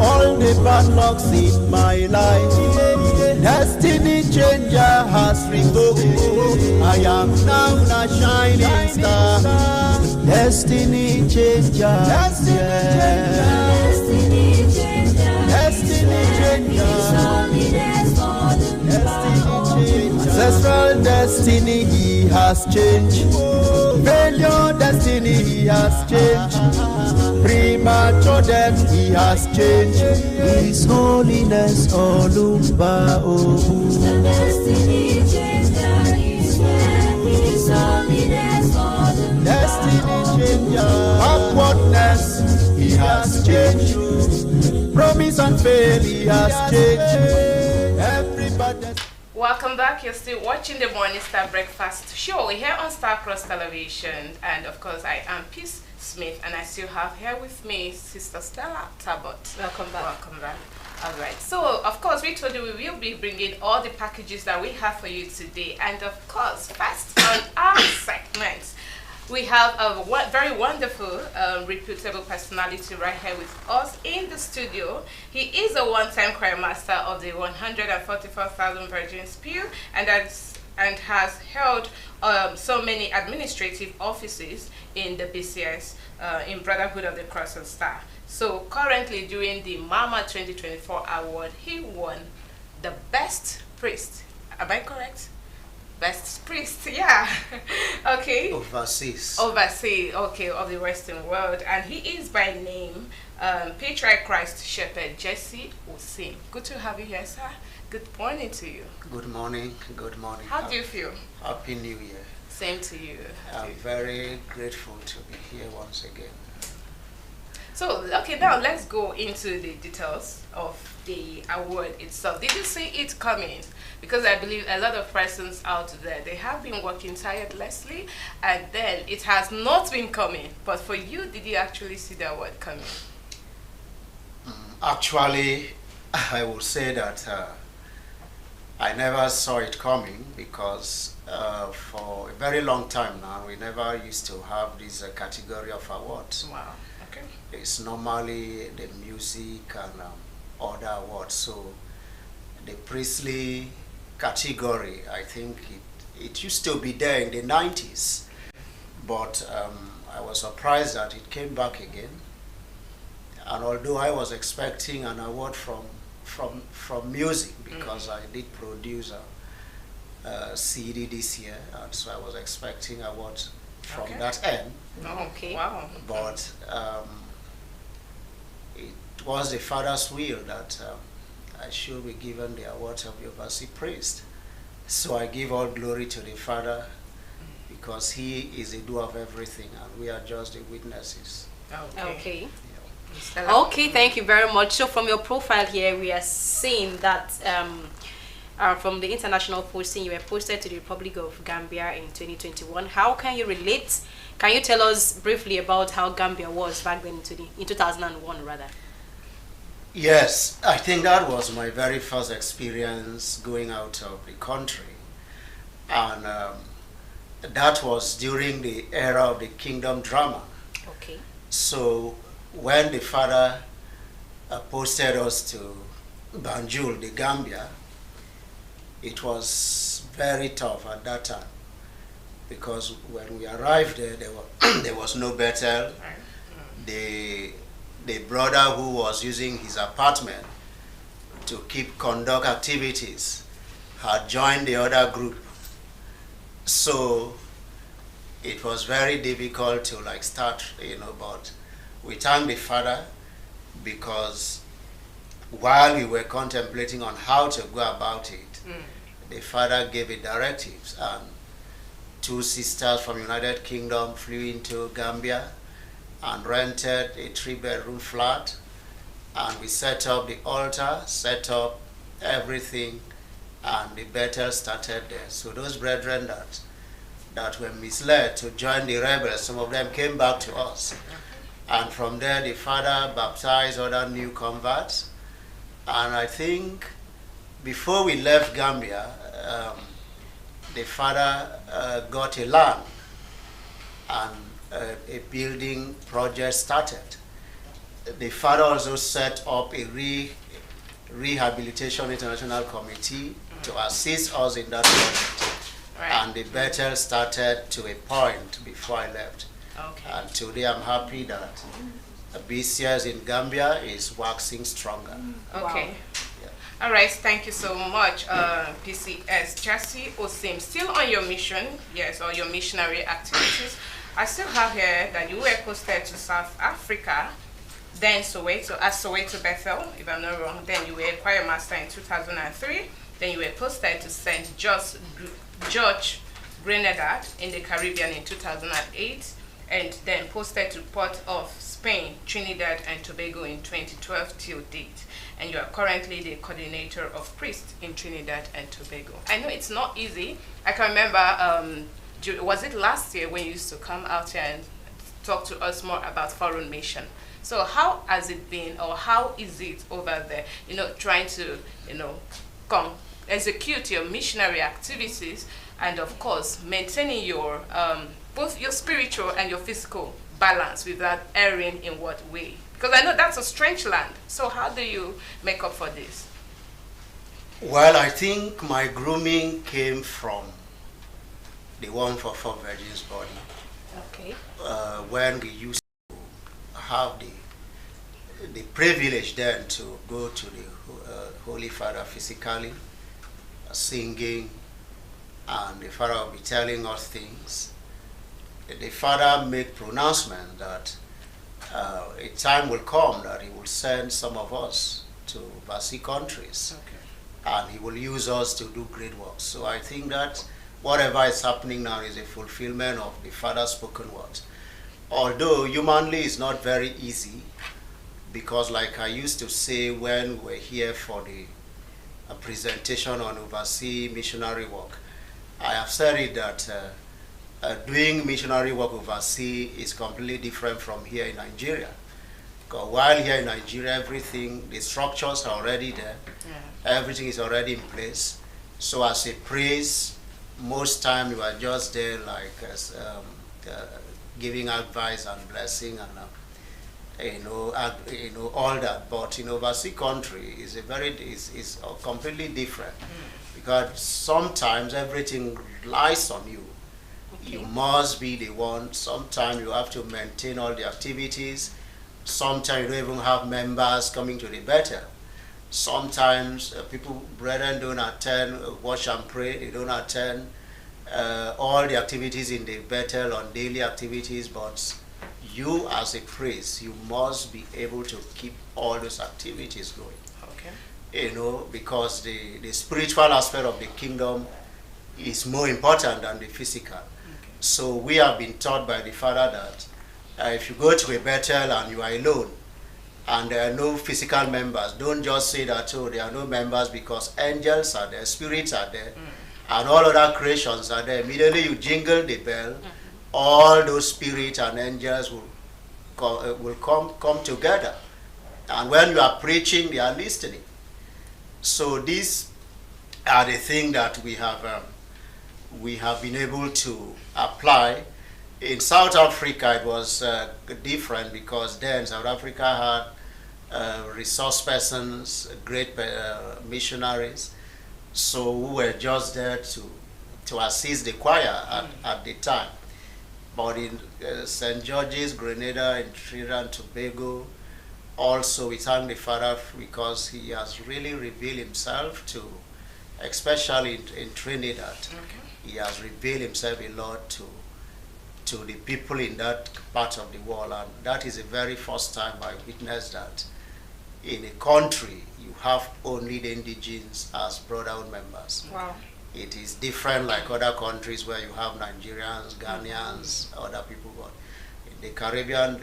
All the bad lucks in my life, destiny changer has revoked. I am now a shining star. Destiny changer. Destiny changer. Destiny changer. Ancestral destiny He has changed. Failure destiny He has changed. Premature death He has changed. His holiness Olumba Obu. Destiny changer is here. His holiness Destiny changer. Backwardness He has changed. Promise and fail He has changed. Everybody. Welcome back. You're still watching the Morning Star Breakfast Show here on Star Cross Television. And of course, I am Peace Smith, and I still have here with me Sister Stella Talbot. Welcome back. Welcome back. All right. So, of course, we told you we will be bringing all the packages that we have for you today. And of course, first on our segment, we have a very wonderful, reputable personality right here with us in the studio. He is a one-time choir master of the 144,000 Virgins Pew, and has held so many administrative offices in the BCS, in Brotherhood of the Cross and Star. So currently during the Mama 2024 award, he won the Best Priest. Am I correct? Best Priest, yeah. Okay. Overseas. Okay, of the Western world. And he is by name Patriarch Christ Shepherd Jesse Osim. Good to have you here, sir. Good morning to you. Good morning. Good morning. How do you feel? Happy New Year. Same to you. I'm very grateful to be here once again. So, okay, now let's go into the details of the award itself. Did you see it coming? Because I believe a lot of persons out there, they have been working tirelessly, and then it has not been coming. But for you, did you actually see the award coming? Actually, I would say that I never saw it coming, because for a very long time now, we never used to have this category of awards. Wow, okay. It's normally the music and other awards. So the priestly category, I think it used to be there in the 90s, but I was surprised that it came back again. And although I was expecting an award from music, because I did produce a CD this year, and so I was expecting awards from Okay. that end. Oh, Okay. wow. But it was the Father's will that I should be given the award of the overseas priest. So I give all glory to the Father because He is the doer of everything and we are just the witnesses. Okay. Stella? Okay, thank you very much. So from your profile here, we are seeing that from the international posting, you were posted to the Republic of Gambia in 2021. How can you relate? Can you tell us briefly about how Gambia was back then in 2001 rather? Yes, I think that was my very first experience going out of the country. And that was during the era of the kingdom drama. Okay. So when the Father posted us to Banjul, the Gambia, it was very tough at that time because when we arrived there, there was no Bethel. The brother who was using his apartment to conduct activities had joined the other group. So it was very difficult to start, but we thank the Father because while we were contemplating on how to go about it, the Father gave it directives and 2 sisters from United Kingdom flew into Gambia and rented a 3-bedroom flat, and we set up the altar, set up everything, and the battle started there. So those brethren that were misled to join the rebels, some of them came back to us. And from there, the Father baptized other new converts. And I think before we left Gambia, the Father got a land and a building project started. The Father also set up a Rehabilitation International Committee to assist us in that project. Right. And the battle started to a point before I left. Okay. And today I'm happy that BCS in Gambia is waxing stronger. Okay. Yeah. All right. Thank you so much, PCS. Jesse Osim, still on your mission, yes, or your missionary activities. I still have here that you were posted to South Africa, then Soweto, at Soweto Bethel, if I'm not wrong. Then you were a choir master in 2003. Then you were posted to St. George Grenada in the Caribbean in 2008, and then posted to Port of Spain, Trinidad and Tobago in 2012 till date. And you are currently the coordinator of priests in Trinidad and Tobago. I know it's not easy. I can remember, was it last year when you used to come out here and talk to us more about foreign mission? So how has it been, or how is it over there, trying to, execute your missionary activities and of course maintaining your, both your spiritual and your physical balance without erring in what way? Because I know that's a strange land. So how do you make up for this? Well, I think my grooming came from the One for Four Virgins body. Okay. When we used to have the privilege then to go to the Holy Father physically, singing, and the Father will be telling us things. The Father made pronouncement that a time will come that He will send some of us to overseas countries, and He will use us to do great works. So I think that whatever is happening now is a fulfillment of the Father's spoken words. Although humanly it's not very easy, because like I used to say when we were here for the presentation on overseas missionary work, I have said it that doing missionary work overseas is completely different from here in Nigeria. Because while here in Nigeria, everything, the structures are already there, everything is already in place. So as a priest, most time you are just there giving advice and blessing and all that. But in overseas country is is completely different, because sometimes everything lies on you. You must be the one. Sometimes you have to maintain all the activities. Sometimes you don't even have members coming to the Bethel. Sometimes brethren don't attend, watch and pray, they don't attend. all the activities in the Bethel on daily activities, but you as a priest, you must be able to keep all those activities going. Okay. You know, because the spiritual aspect of the kingdom is more important than the physical. So we have been taught by the Father that if you go to a Bethel and you are alone and there are no physical members, don't just say that, oh, there are no members, because angels are there, spirits are there, and all other creations are there. Immediately you jingle the bell, all those spirits and angels will come together. And when you are preaching, they are listening. So these are the things that we have been able to apply. In South Africa, it was different, because then South Africa had resource persons, great missionaries, so who were just there to assist the choir at the time. But in St. George's, Grenada, in Trinidad and Tobago, also we thank the Father because he has really revealed himself to, especially in Trinidad. Okay. He has revealed himself a lot to the people in that part of the world, and that is the very first time I witnessed that in a country you have only the indigenes as brotherhood members. Wow. It is different like other countries where you have Nigerians, Ghanaians, other people, but in the Caribbean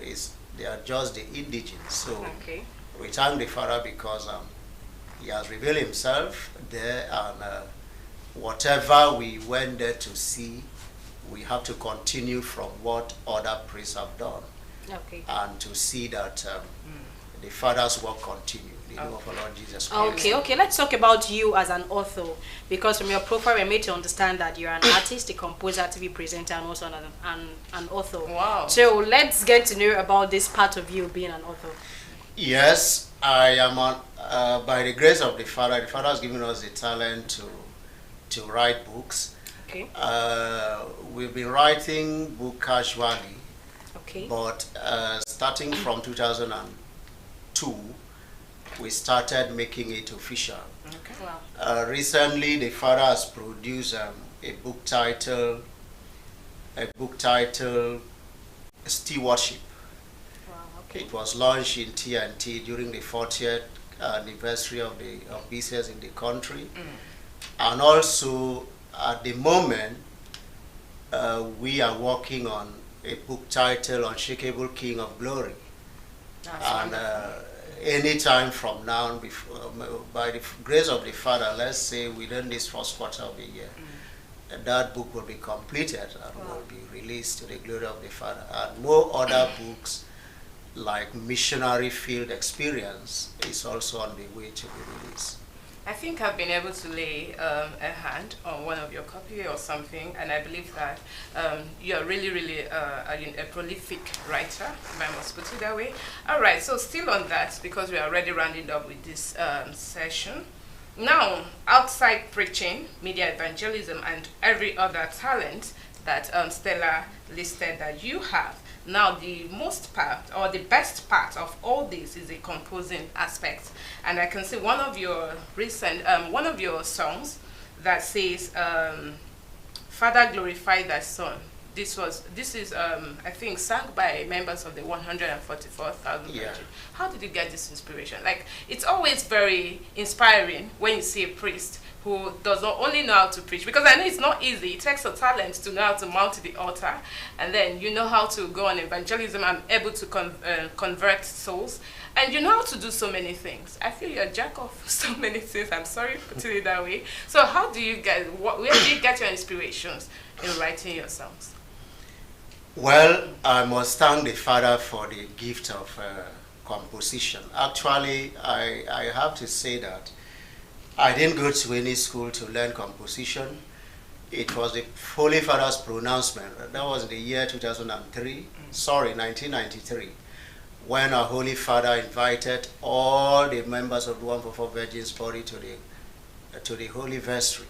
they are just the indigenes. So we thank the Father because he has revealed himself there, and whatever we went there to see, we have to continue from what other priests have done, and to see that the Father's work continue. The name of our Lord Jesus Christ. Okay, let's talk about you as an author, because from your profile we're made to understand that you're an artist, a composer, TV presenter, and also an author. Wow. So let's get to know about this part of you being an author. Yes, I am by the grace of the Father has given us the talent to write books. Okay. We've been writing book casually. Okay. But starting from 2002, we started making it official. Okay. Wow. Recently, the Father has produced a book titled Stewardship. Wow, okay. It was launched in TNT during the 40th anniversary of BCS in the country. And also, at the moment, we are working on a book titled Unshakable King of Glory. And anytime from now, by the grace of the Father, let's say within this first quarter of the year, that book will be completed and will be released to the glory of the Father. And more other books like Missionary Field Experience is also on the way to be released. I think I've been able to lay a hand on one of your copy or something, and I believe that you're really a prolific writer, if I must put it that way. All right, so still on that, because we are already rounding up with this session. Now, outside preaching, media evangelism, and every other talent that Stella listed that you have, now the most part or the best part of all this is the composing aspect, and I can see one of your recent one of your songs that says Father glorify thy son. This is I think sung by members of the 144,000. Yeah. How did you get this inspiration? Like, it's always very inspiring when you see a priest who does not only know how to preach, because I know it's not easy. It takes a talent to know how to mount the altar, and then you know how to go on evangelism and able to convert souls, and you know how to do so many things. I feel you're a jack of so many things. I'm sorry for putting it that way. So how do you get, where do you get your inspirations in writing your songs? Well, I must thank the Father for the gift of composition. Actually, I have to say that I didn't go to any school to learn composition. It was the Holy Father's pronouncement. That was the year 1993, when our Holy Father invited all the members of the 144 Virgin's body to the Holy Vestry.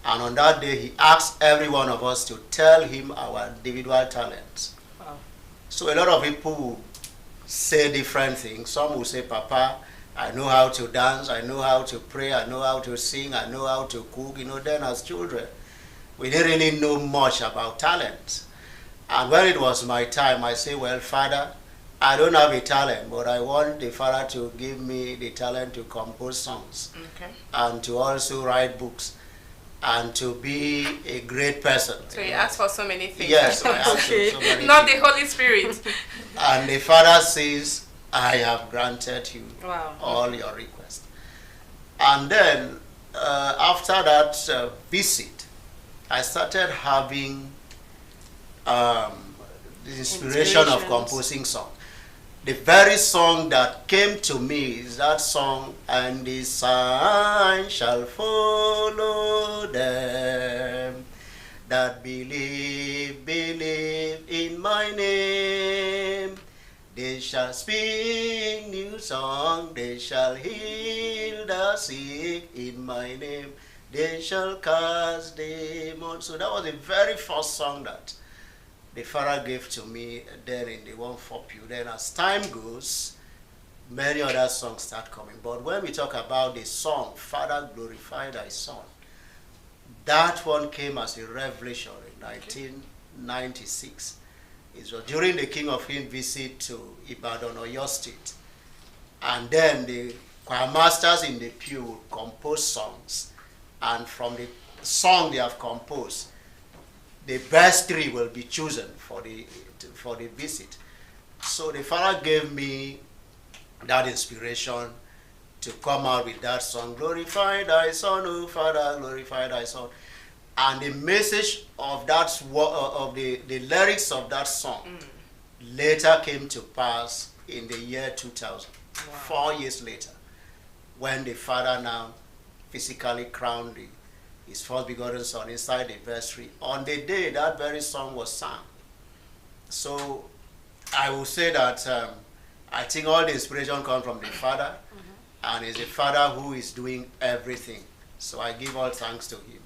And on that day, he asked every one of us to tell him our individual talents. Wow. So a lot of people will say different things. Some will say, Papa, I know how to dance, I know how to pray, I know how to sing, I know how to cook, then as children. we didn't really know much about talent. And when it was my time, I say, well, Father, I don't have a talent, but I want the Father to give me the talent to compose songs and to also write books and to be a great person. So you asked for so many things. Yes, I asked for so many Not things. the Holy Spirit. And the Father says, I have granted you Wow. all your requests. And then after that visit, I started having the inspiration of composing songs. The very song that came to me is that song, and the sign shall follow them that believe in my name. They shall speak new song, they shall heal the sick in my name. They shall cast demons. So that was the very first song that the Father gave to me then in the 1-4 pew. Then as time goes, many other songs start coming. But when we talk about the song, Father, glorify thy Son, that one came as a revelation in 1996. It was during the King of Kings visit to Ibadan, Oyo State. And then the choir masters in the pew would compose songs. And from the song they have composed, the best 3 will be chosen for the visit. So the Father gave me that inspiration to come out with that song, glorify thy Son, O Father, glorify thy Son. And the message of that of the lyrics of that song later came to pass in the year 2000, 4 years later, when the Father now physically crowned his first begotten Son inside the vestry. On the day that very song was sung. So I will say that I think all the inspiration comes from the Father, and it's the Father who is doing everything. So I give all thanks to him.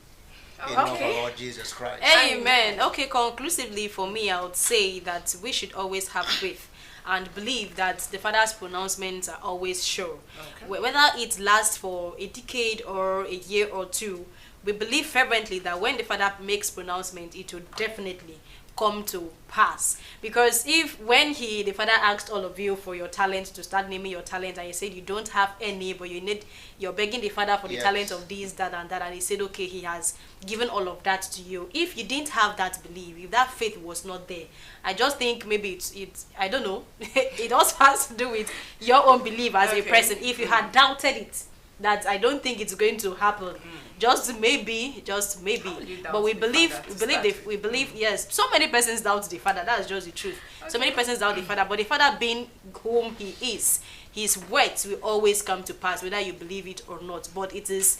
In the name of our Lord Jesus Christ. Amen. Okay, conclusively for me, I would say that we should always have faith and believe that the Father's pronouncements are always sure. Whether it lasts for a decade or a year or two, we believe fervently that when the Father makes pronouncement, it will definitely come to pass. Because if when the Father asked all of you for your talent, to start naming your talent, and you said you don't have any, but you're begging the Father for the talent of this, that, and that, and he said, okay, he has given all of that to you. If you didn't have that belief, if that faith was not there, I just think maybe it's I don't know, it also has to do with your own belief as a person. If you had doubted it, that I don't think it's going to happen. Just maybe. But we believe. Yes. So many persons doubt the Father. That's just the truth. So many persons doubt the Father, but the Father being whom He is, His words will always come to pass, whether you believe it or not. But it is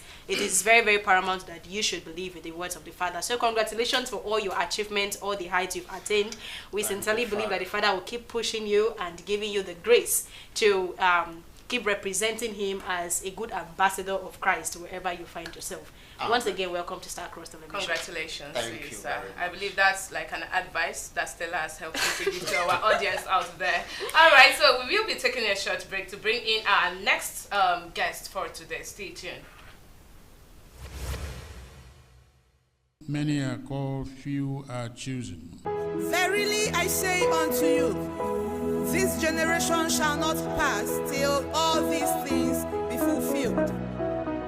very, very paramount that you should believe in the words of the Father. So congratulations for all your achievements, all the heights you've attained. We sincerely believe that the Father will keep pushing you and giving you the grace to keep representing him as a good ambassador of Christ wherever you find yourself. Once again, welcome to Star Cross Television. Congratulations Thank to you, you sir. very I much. believe that's like an advice that Stella has helped to give to our audience out there. All right, so we will be taking a short break to bring in our next guest for today. Stay tuned. Many are called, few are chosen. Verily I say unto you, this generation shall not pass till all these things be fulfilled.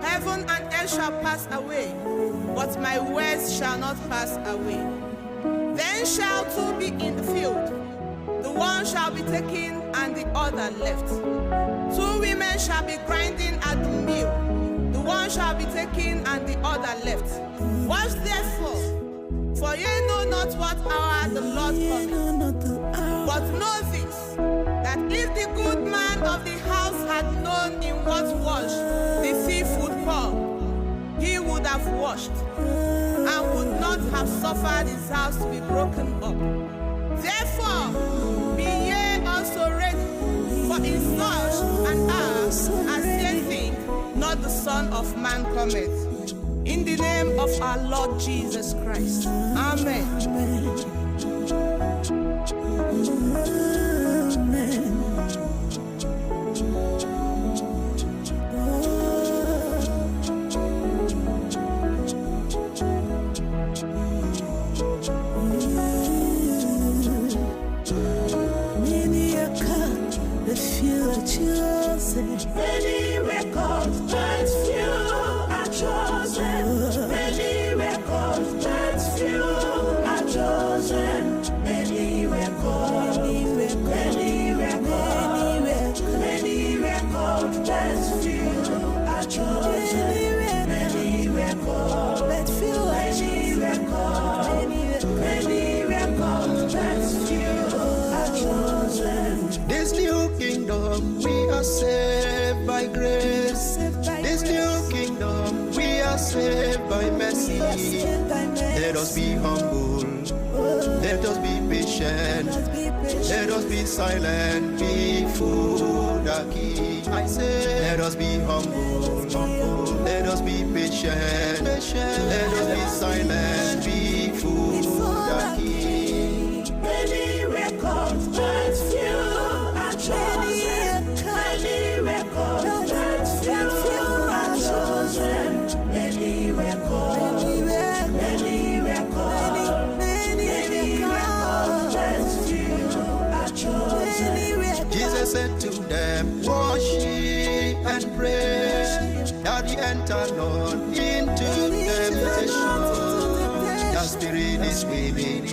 Heaven and earth shall pass away, but my words shall not pass away. Then shall two be in the field, the one shall be taken and the other left. Two women shall be grinding at the mill, the one shall be taken and the other left. Watch therefore, for ye know not what hour the Lord cometh. But know this, that if the good man of the house had known in what wash the thief would come, he would have washed, and would not have suffered his house to be broken up. Therefore, be ye also ready, for in such an hour as ye think not the Son of Man cometh. In the name of our Lord Jesus Christ. Amen. few are chosen. Many were called, many were called, many were called, but few are chosen. Many were called, but few are chosen. Many were called, but few are chosen. This new kingdom, we are saved by grace. This new kingdom, we are saved by mercy. Let us be humble. Let us be patient. Let us be silent before the King. I say, let us be humble. Let us be patient. Let us be silent before the King. Many were called, but few are chosen. Many were called, but few are chosen. Many were called, many were called, many were called, but few are chosen. Jesus said to them, wash ye and pray, that ye enter not into temptation. The spirit is willing,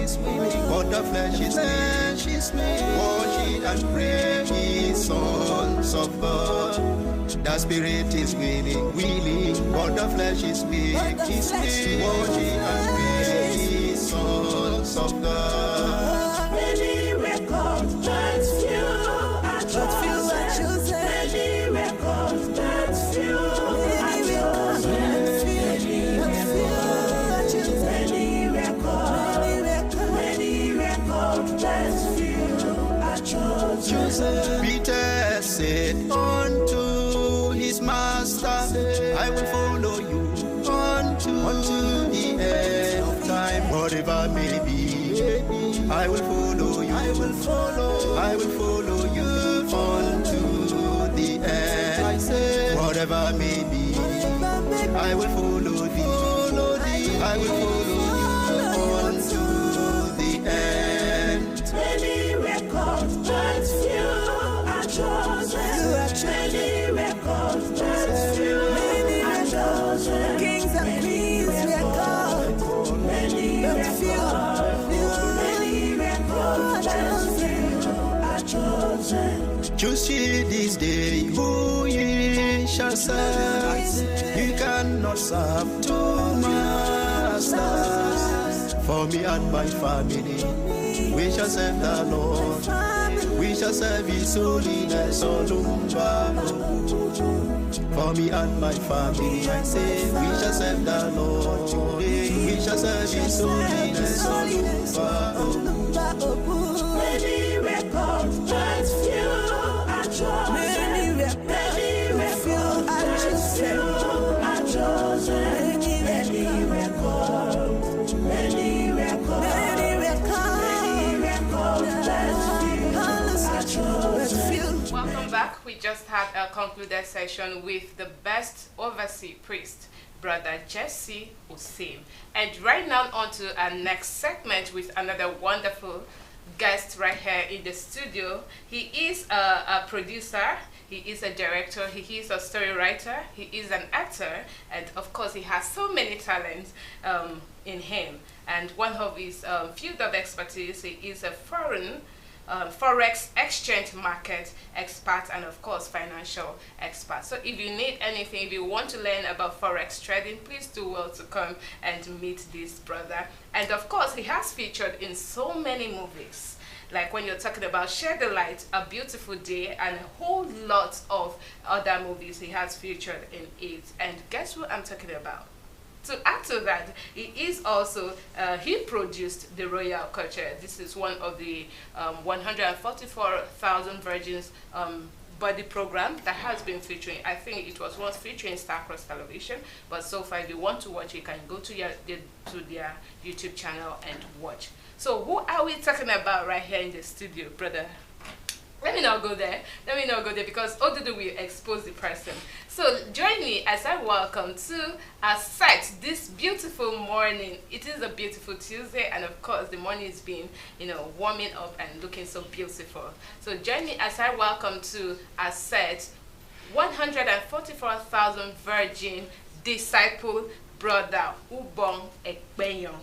but the flesh is weak. Wash ye and pray, ye sons of God. The spirit is willing, but the flesh is weak. Wash ye and pray, ye sons of God. Many were called, but few are chosen. Many were called, but few are chosen. Many were called, many were called, but few are chosen. Peter said unto his master, I will follow you unto the end of time. Whatever may be, I will follow you. I will follow you unto the end. I say, whatever may be, I will follow thee. I will follow you unto the end. Many were called, but few are chosen. Many were called, but few are chosen. Kings and queens were called, many were called, many were called, but few are chosen. Choose ye this day who ye shall serve. You cannot serve two masters. For me and my family, we shall serve the Lord. We shall serve His holiness Olumba. For me and my family, I say, we shall serve the Lord today. We shall serve His holiness Olumba. Many were called, but few are chosen. Many were called, but few are chosen. Many were called, many were called, many were called, but few are chosen. Welcome back. We just had a concluded session with the best overseas priest, Brother Jesse Usim. And right now on to our next segment with another wonderful guest right here in the studio. He is a producer, he is a director, he is a story writer, he is an actor, and of course he has so many talents in him. And one of his field of expertise, he is a forex exchange market expert and of course financial expert. So if you need anything, if you want to learn about forex trading, please do well to come and meet this brother. And of course he has featured in so many movies, like when you're talking about Share the Light, A Beautiful Day, and a whole lot of other movies he has featured in it. And guess what I'm talking about? To add to that, he is also, he produced the Royal Culture. This is one of the 144,000 Virgins body program that has been featuring. I think it was once featuring Starcross Television, but so far if you want to watch it, you can go to their YouTube channel and watch. So who are we talking about right here in the studio, brother? Let me not go there. Let me not go there because Odudu will expose the person. So join me as I welcome to our site this beautiful morning. It is a beautiful Tuesday, and of course the morning is being, warming up and looking so beautiful. So join me as I welcome to our set 144,000 Virgin Disciple Brother Ubong Ekpenyon.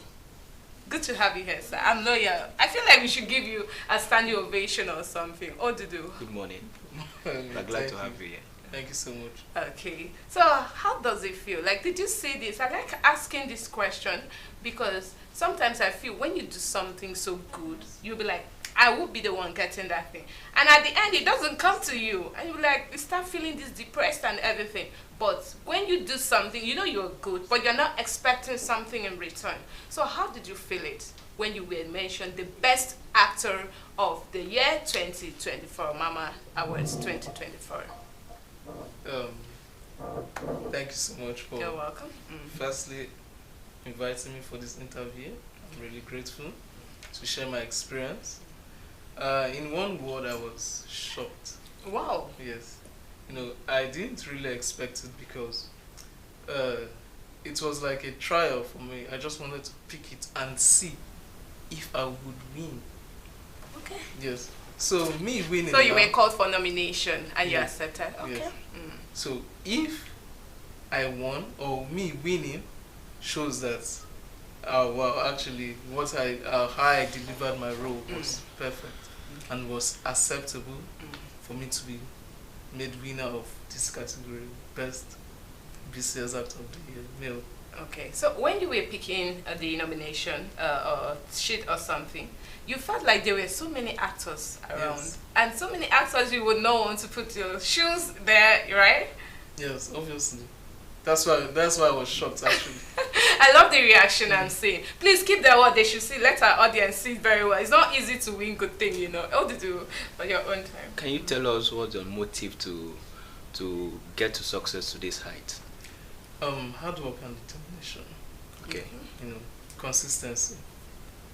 to have you here, sir. I'm loyal. I feel like we should give you a standing ovation or something. Odudu. Good morning. We're glad to have you here. Thank you so much. Okay. So how does it feel? Like, did you see this? I like asking this question because sometimes I feel when you do something so good, you'll be like, I will be the one getting that thing. And at the end, it doesn't come to you. And you're like, you start feeling this depressed and everything. But when you do something, you know you're good, but you're not expecting something in return. So how did you feel it when you were mentioned the best actor of the year 2024, Mama Awards 2024? Thank you so much for You're welcome. firstly inviting me for this interview. I'm really grateful to share my experience. In one word, I was shocked. Wow. Yes. You know, I didn't really expect it because it was like a trial for me. I just wanted to pick it and see if I would win. Okay. Yes. So me winning. So you were called for nomination and you accepted. Okay. Yes. So if I won or me winning shows that well, actually what how I delivered my role was perfect and was acceptable for me to be made winner of this category, best BCS actor of the year, male. Okay, so when you were picking the nomination or sheet or something, you felt like there were so many actors around, Yes. and so many actors you would not want to put your shoes there, right? Yes, obviously. That's why I was shocked actually. I love the reaction I'm seeing. Please keep the word they should see. Let our audience see it very well. It's not easy to win good thing, you know. How did you on your own time? Can you tell us what's your motive to get to success to this height? Hard work and determination. Okay. You know, consistency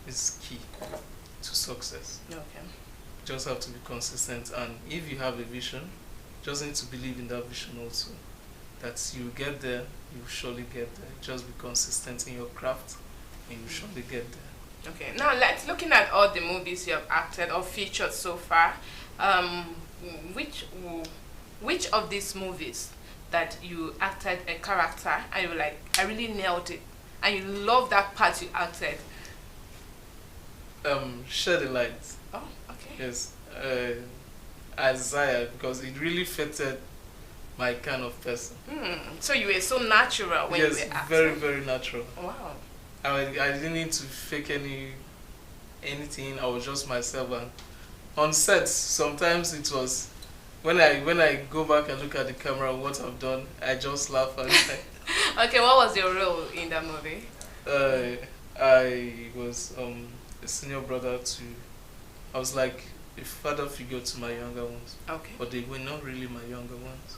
is key to success. Okay. Just have to be consistent, and if you have a vision, just need to believe in that vision also. That you get there, you will surely get there. Just be consistent in your craft, and you will surely get there. Okay. Now let's looking at all the movies you have acted or featured so far. Which of these movies that you acted a character and you were like, I really nailed it, and you love that part you acted? Share the light. Oh, okay. Yes. Isaiah, because it really fitted my kind of person. So you were so natural when you were acting. Very, very natural. Wow. I didn't need to fake anything. I was just myself, and on set sometimes it was when I go back and look at the camera what I've done, I just laugh and Okay, what was your role in that movie? I was a senior brother to, I was like a father figure to my younger ones. Okay. But they were not really my younger ones.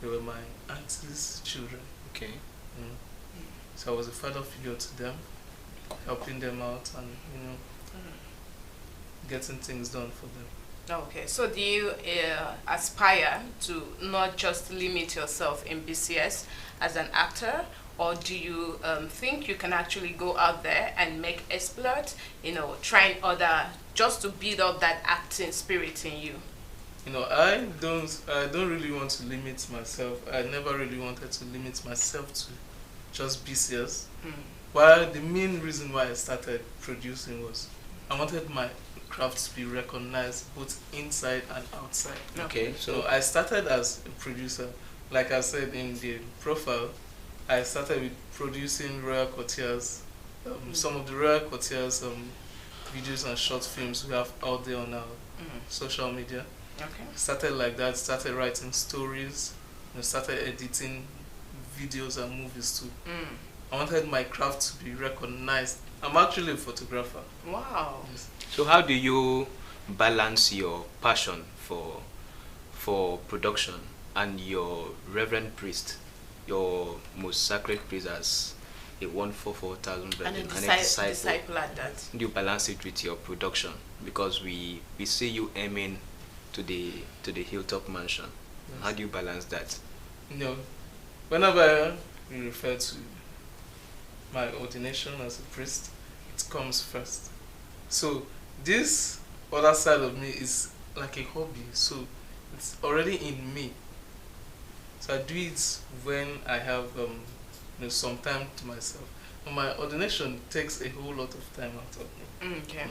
They were my auntie's children. Okay. So I was a father figure to them, helping them out and, you know, getting things done for them. Okay, so do you aspire to not just limit yourself in BCS as an actor, or do you think you can actually go out there and make exploits, you know, trying other, just to build up that acting spirit in you? You know, I don't really want to limit myself. I never really wanted to limit myself to just BCS. Well, the main reason why I started producing was I wanted my craft to be recognized both inside and outside. Okay. So I started as a producer. Like I said in the profile, I started with producing Royal Courtiers. Some of the Royal Courtiers videos and short films we have out there on our social media. Okay. Started like that, started writing stories, started editing videos and movies too. I wanted my craft to be recognized. I'm actually a photographer. Wow. Yes. So how do you balance your passion for production and your reverend priest, your most sacred priest as a 144,000 And virgin a and a disciple at that? How do you balance it with your production? Because we see you aiming to the hilltop mansion. Yes. How do you balance that? You know, whenever we refer to my ordination as a priest, it comes first. So this other side of me is like a hobby, so it's already in me. So I do it when I have some time to myself. my ordination takes a whole lot of time out of me. Okay.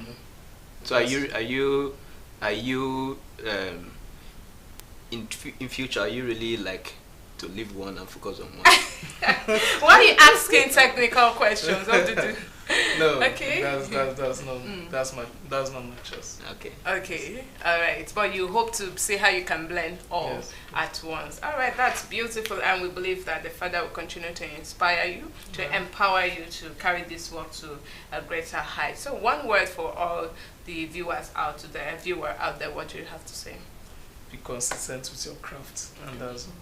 So are you in future, are you really like to leave one and focus on one? Why are you asking technical questions? What to do? No. Okay. That's not my choice. Okay. Okay. All right. But you hope to see how you can blend all at once. All right. That's beautiful, and we believe that the Father will continue to inspire you, to empower you to carry this work to a greater height. So, one word for all the viewers out there. What do you have to say? Be consistent with your craft, and that's all.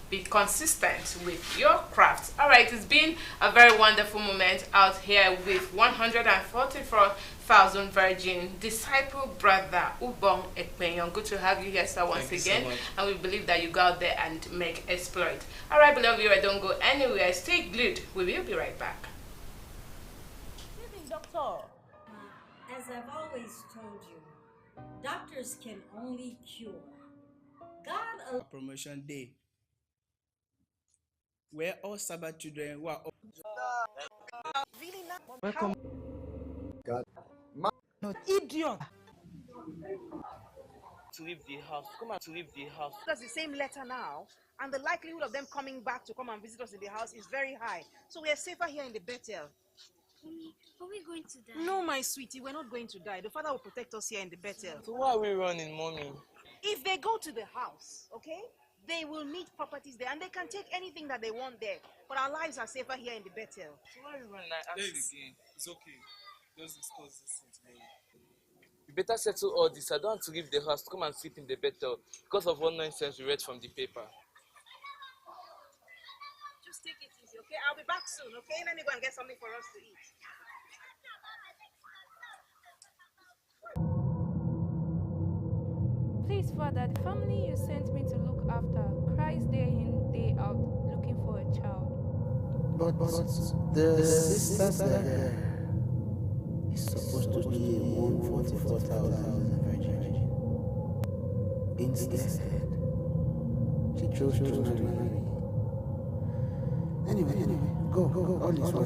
Be consistent with your craft. All right, it's been a very wonderful moment out here with 144,000 Virgin Disciple Brother Ubong Ekpenyong. Good to have you here, sir, once again. So and we believe that you go out there and make exploit. All right, beloved viewer, don't go anywhere. Stay glued. We will be right back. Good evening, doctor. As I've always told you, doctors can only cure. God promotion day, where all Sabbath children were Really not. welcome. God, No, idiot. To leave the house. Come on, to leave the house. That's the same letter now, and the likelihood of them coming back to come and visit us in the house is very high. So we are safer here in the Bethel. Are we going to die? No, my sweetie, we're not going to die. The Father will protect us here in the Bethel. So why are we running, mommy? If they go to the house, okay, they will meet properties there, and they can take anything that they want there. But our lives are safer here in the Bethel. So why are we running? Again, it's okay. Just discuss this tomorrow. You better settle all this. I don't want to leave the house to come and sleep in the Bethel because of one nonsense we read from the paper. Just take it easy, okay? I'll be back soon, okay? Let me go and get something for us to eat. Please, Father, the family you sent me to look after cries day in, day out, looking for a child. but the sister said it's supposed to be a 144,000 virgin. Instead, she chose to marry. Anyway, go, all is well.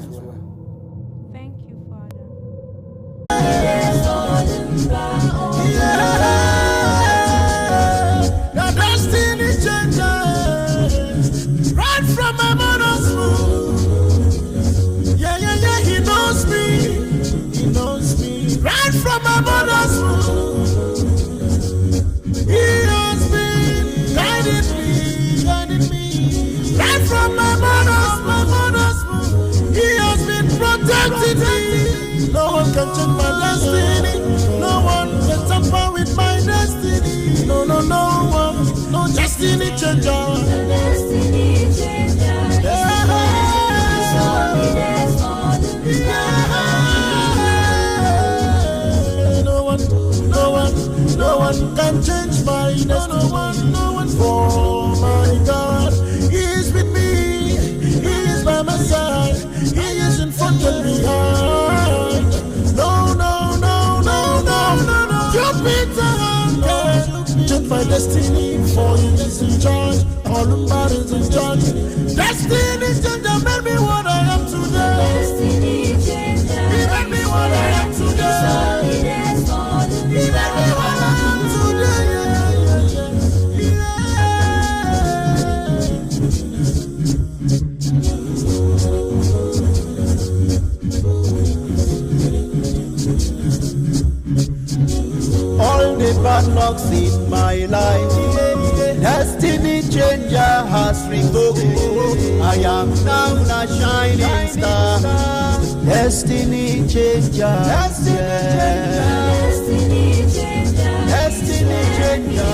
Thank you, Father. The destiny changes right from my mother's womb. Yeah, he knows me. Right from my mother's womb. He has been guiding me. Right from my mother's womb. He has been protecting me. No one can change my destiny. No one can tamper with my destiny. No one. No destiny changer. No one can change my destiny. No one. For my God, He is with me. He is by my side. He is in front and behind. No. Jupiter, change my destiny. For He is in charge. All the matters in charge. Destiny changer made me what I am today. Destiny changer. He made me what I am today. He made me what I am today. All the bad knocks in my life, destiny changer has revoked. I am now a shining star. Destiny changer. Destiny changer.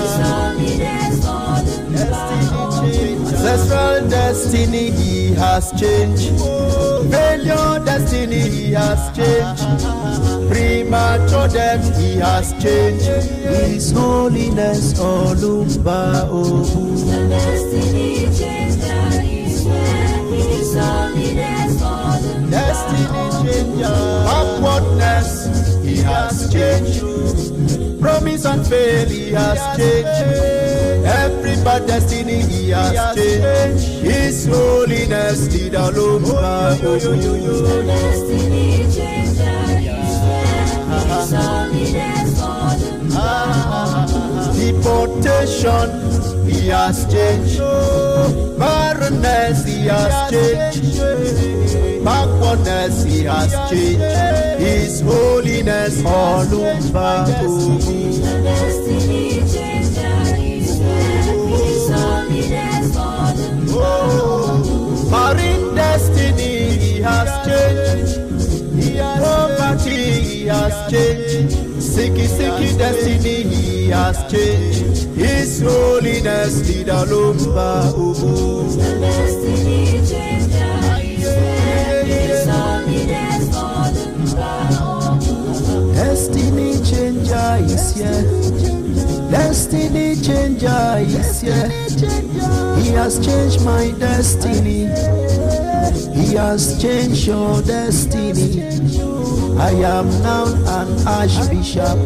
Ancestral destiny He has changed. Failure destiny He has changed. Premature death He has changed. His holiness Olumba Obu. Destiny changer is His holiness Olumba. Destiny changer. Backwardness He has changed. Promise and fail, he has changed. Everybody's destiny, he has changed. His holiness did all over. Destiny changer, His holiness for the Deportation, he has changed. Barrenness, he has changed. Backwardness, he has changed. His holiness all over. Destiny changer, His holiness for the Marine destiny, he has changed. Poverty, he has changed. Sicky destiny, he has changed. His holiness did all over. Destiny changer, His holiness for the Destiny changer is here. Destiny changer is here. He has changed my destiny. He has changed your destiny. I am now an archbishop.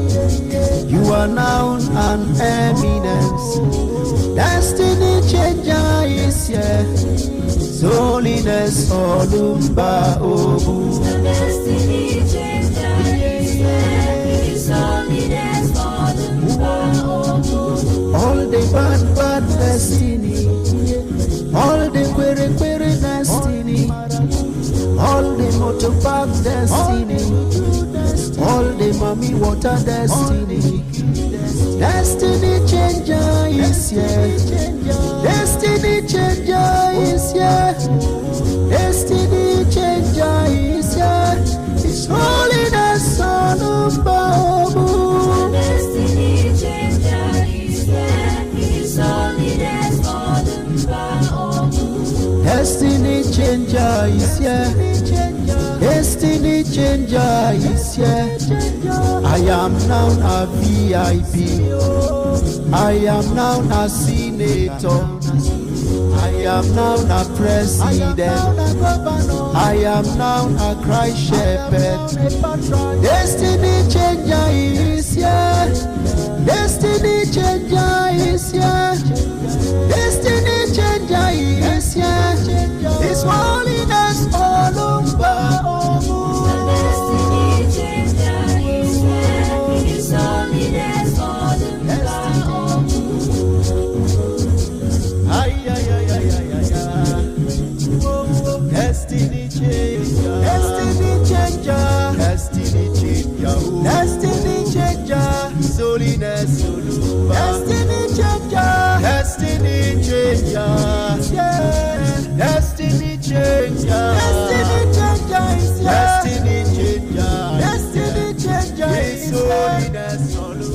You are now an eminence. Destiny changer is here. Holiness all over. Destiny changer is His holiness for the All the bad destiny, all the query destiny, all the motorbike destiny, all the mommy water destiny. Destiny changer is here. Destiny changer is here. Destiny changer is here. His holiness on above. Destiny changer is His holiness for the Destiny changer is here. Destiny changer is here. I am now a VIP. I am now a senator. I am now a president. I am now a Christ shepherd. Destiny changer is here. Destiny changer is here. Destiny changer is here. His holiness all over. Destiny changer is His holiness for the Destiny changer. Destiny changer. Destiny changer. Destiny changer. His holiness all over. Destiny changer. Destiny changer. Yeah. Destiny changer. Destiny changer is here. Destiny changer. Destiny changer. His holiness all over.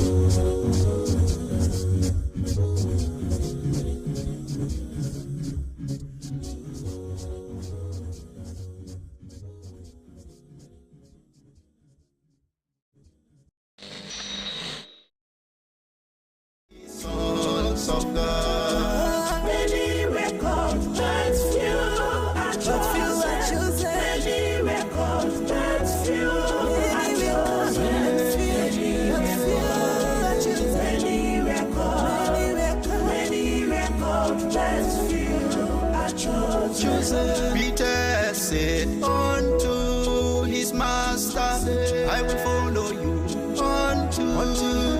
Sons of God. Many records, but few are chosen. Many records, but few are chosen. Many records, but few are chosen. Peter said unto his master, I will follow you unto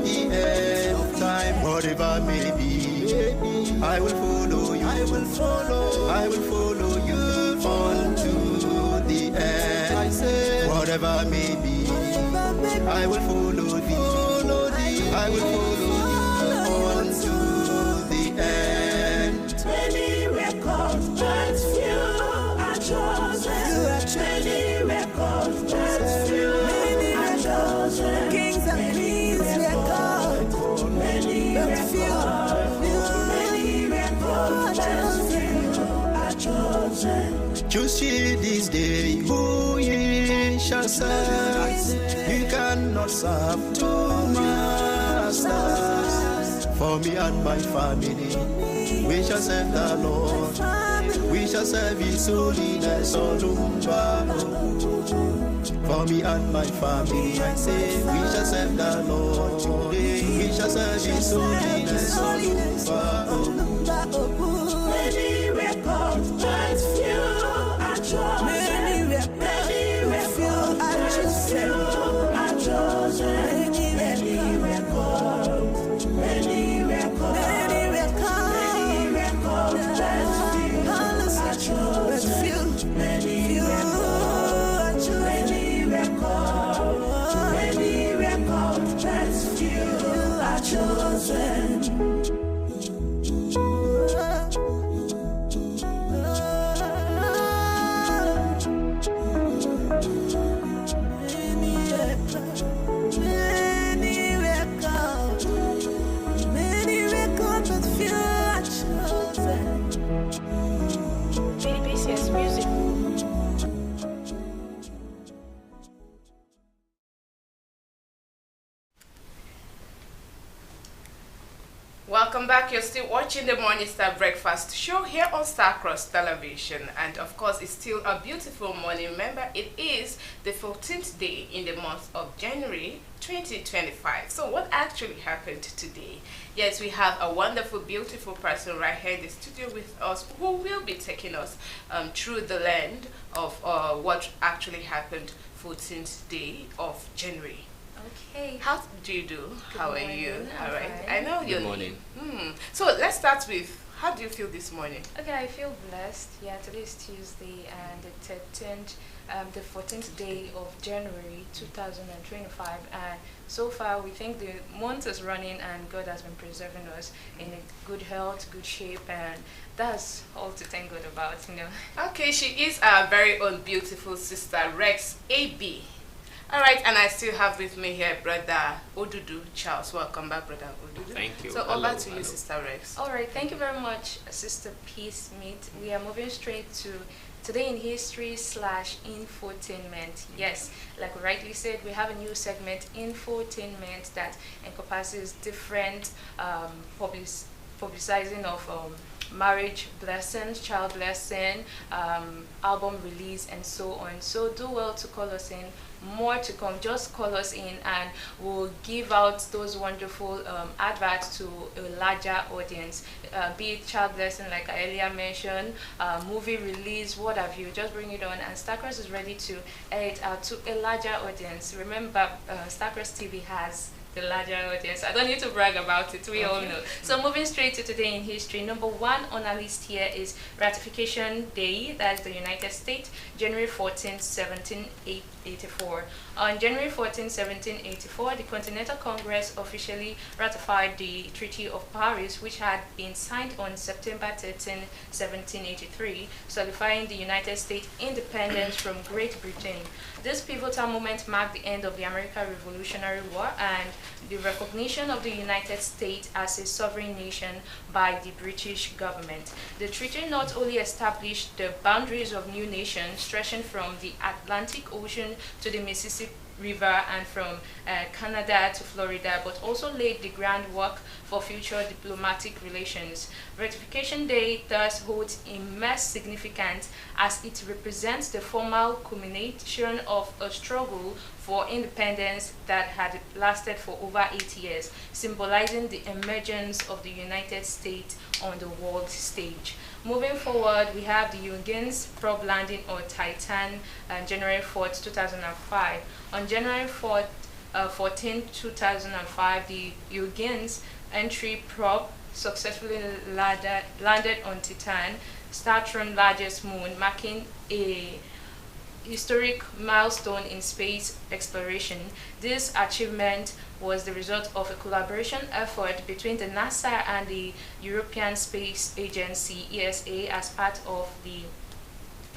the end of time. Whatever may be, I will follow you. I will follow you unto the end. I say, whatever may be, I will follow thee. I will follow you unto the end. Many records, but few are chosen. Many records, but few are chosen. Kings and queens, records. Many records, but few are chosen. Choose ye this day who ye shall serve. You cannot serve two masters. For me and my family, we shall serve the Lord. We shall serve His holiness all over. For me and my family, I say, we shall serve the Lord. We shall serve His holiness all over. Many records, but few are chosen. Many records, few are chosen. Many records, many records, many records, but few are chosen. Many records, many records, but few are chosen. Welcome back. You're still watching the Morning Star Breakfast Show here on Starcross Television, and of course it's still a beautiful morning. Remember, it is the 14th day in the month of January 2025. So what actually happened today? Yes, we have a wonderful, beautiful person right here in the studio with us who will be taking us through the land of what actually happened 14th day of January. Okay. How do you do? Good How morning. are you? I'm All right. fine. I know Good you're. morning. So let's start with, how do you feel this morning? Okay, I feel blessed. Yeah, today is Tuesday and the 14th day of January 2025, and so far we think the month is running and God has been preserving us in a good health, good shape, and that's all to thank God about, you know. Okay, she is our very own beautiful sister Rex AB. All right, and I still have with me here Brother Odudu Charles. Welcome back, Brother Odudu. Thank you. So Hello, over to you, hello. Sister Rex. All right, thank you very much, Sister Peace Meet. We are moving straight to Today in History / Infotainment. Yes, like we rightly said, we have a new segment, Infotainment, that encompasses different publicizing of marriage blessings, child blessing, album release, and so on. So do well to call us in. More to come. Just call us in and we'll give out those wonderful adverts to a larger audience, be it child blessing like I earlier mentioned, movie release, what have you. Just bring it on, and Starcross is ready to air it out to a larger audience. Remember, Starcross TV has the larger audience. I don't need to brag about it, we all know. So moving straight to Today in History, number 1 on our list here is Ratification Day. That's the United States, January 14, 1784. On January 14, 1784, the Continental Congress officially ratified the Treaty of Paris, which had been signed on September 13, 1783, solidifying the United States' independence from Great Britain. This pivotal moment marked the end of the American Revolutionary War and the recognition of the United States as a sovereign nation by the British government. The treaty not only established the boundaries of new nations stretching from the Atlantic Ocean to the Mississippi River and from Canada to Florida, but also laid the groundwork for future diplomatic relations. Ratification Day thus holds immense significance as it represents the formal culmination of a struggle for independence that had lasted for over 8 years, symbolizing the emergence of the United States on the world stage. Moving forward, we have the Huygens probe landing on Titan on January 4th, 2005. On January 14, 2005, the Huygens entry probe successfully landed on Titan, Saturn's largest moon, marking a historic milestone in space exploration. This achievement was the result of a collaboration effort between the NASA and the European Space Agency (ESA) as part of the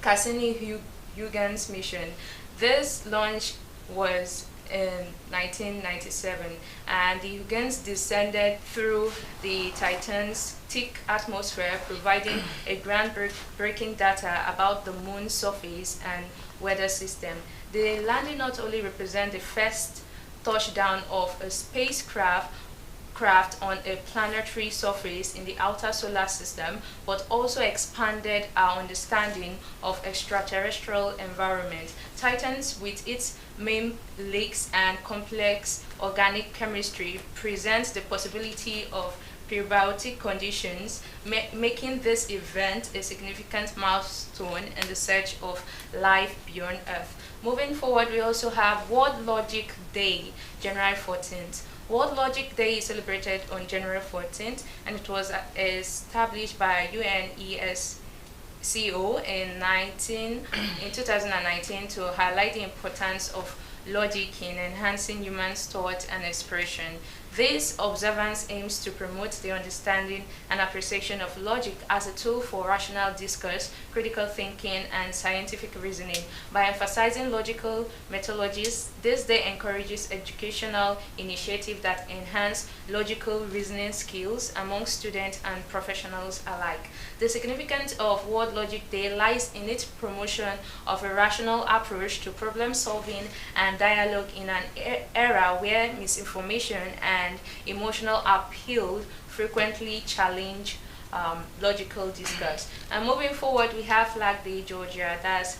Cassini-Huygens mission. This launch was in 1997, and the Huygens descended through the Titan's thick atmosphere, providing a groundbreaking data about the moon's surface and weather system. The landing not only represents the first touchdown of a spacecraft craft on a planetary surface in the outer solar system, but also expanded our understanding of extraterrestrial environment. Titan, with its main lakes and complex organic chemistry, presents the possibility of prebiotic conditions, making this event a significant milestone in the search of life beyond Earth. Moving forward, we also have World Logic Day, January 14th. World Logic Day is celebrated on January 14th, and it was established by UNESCO in 2019 to highlight the importance of logic in enhancing human thought and expression. This observance aims to promote the understanding and appreciation of logic as a tool for rational discourse, critical thinking, and scientific reasoning. By emphasizing logical methodologies, this day encourages educational initiatives that enhance logical reasoning skills among students and professionals alike. The significance of World Logic Day lies in its promotion of a rational approach to problem solving and dialogue in an era where misinformation and emotional appeal frequently challenge logical discourse. And moving forward, we have Flag Day, Georgia. That's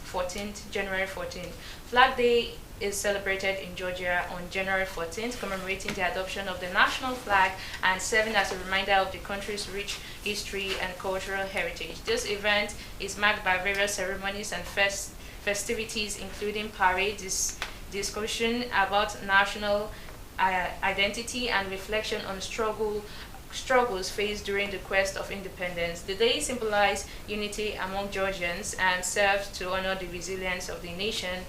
January 14th. Flag Day is celebrated in Georgia on January 14th, commemorating the adoption of the national flag and serving as a reminder of the country's rich history and cultural heritage. This event is marked by various ceremonies and festivities, including parades, discussion about national identity, and reflection on struggles faced during the quest of independence. The day symbolizes unity among Georgians and serves to honor the resilience of the nation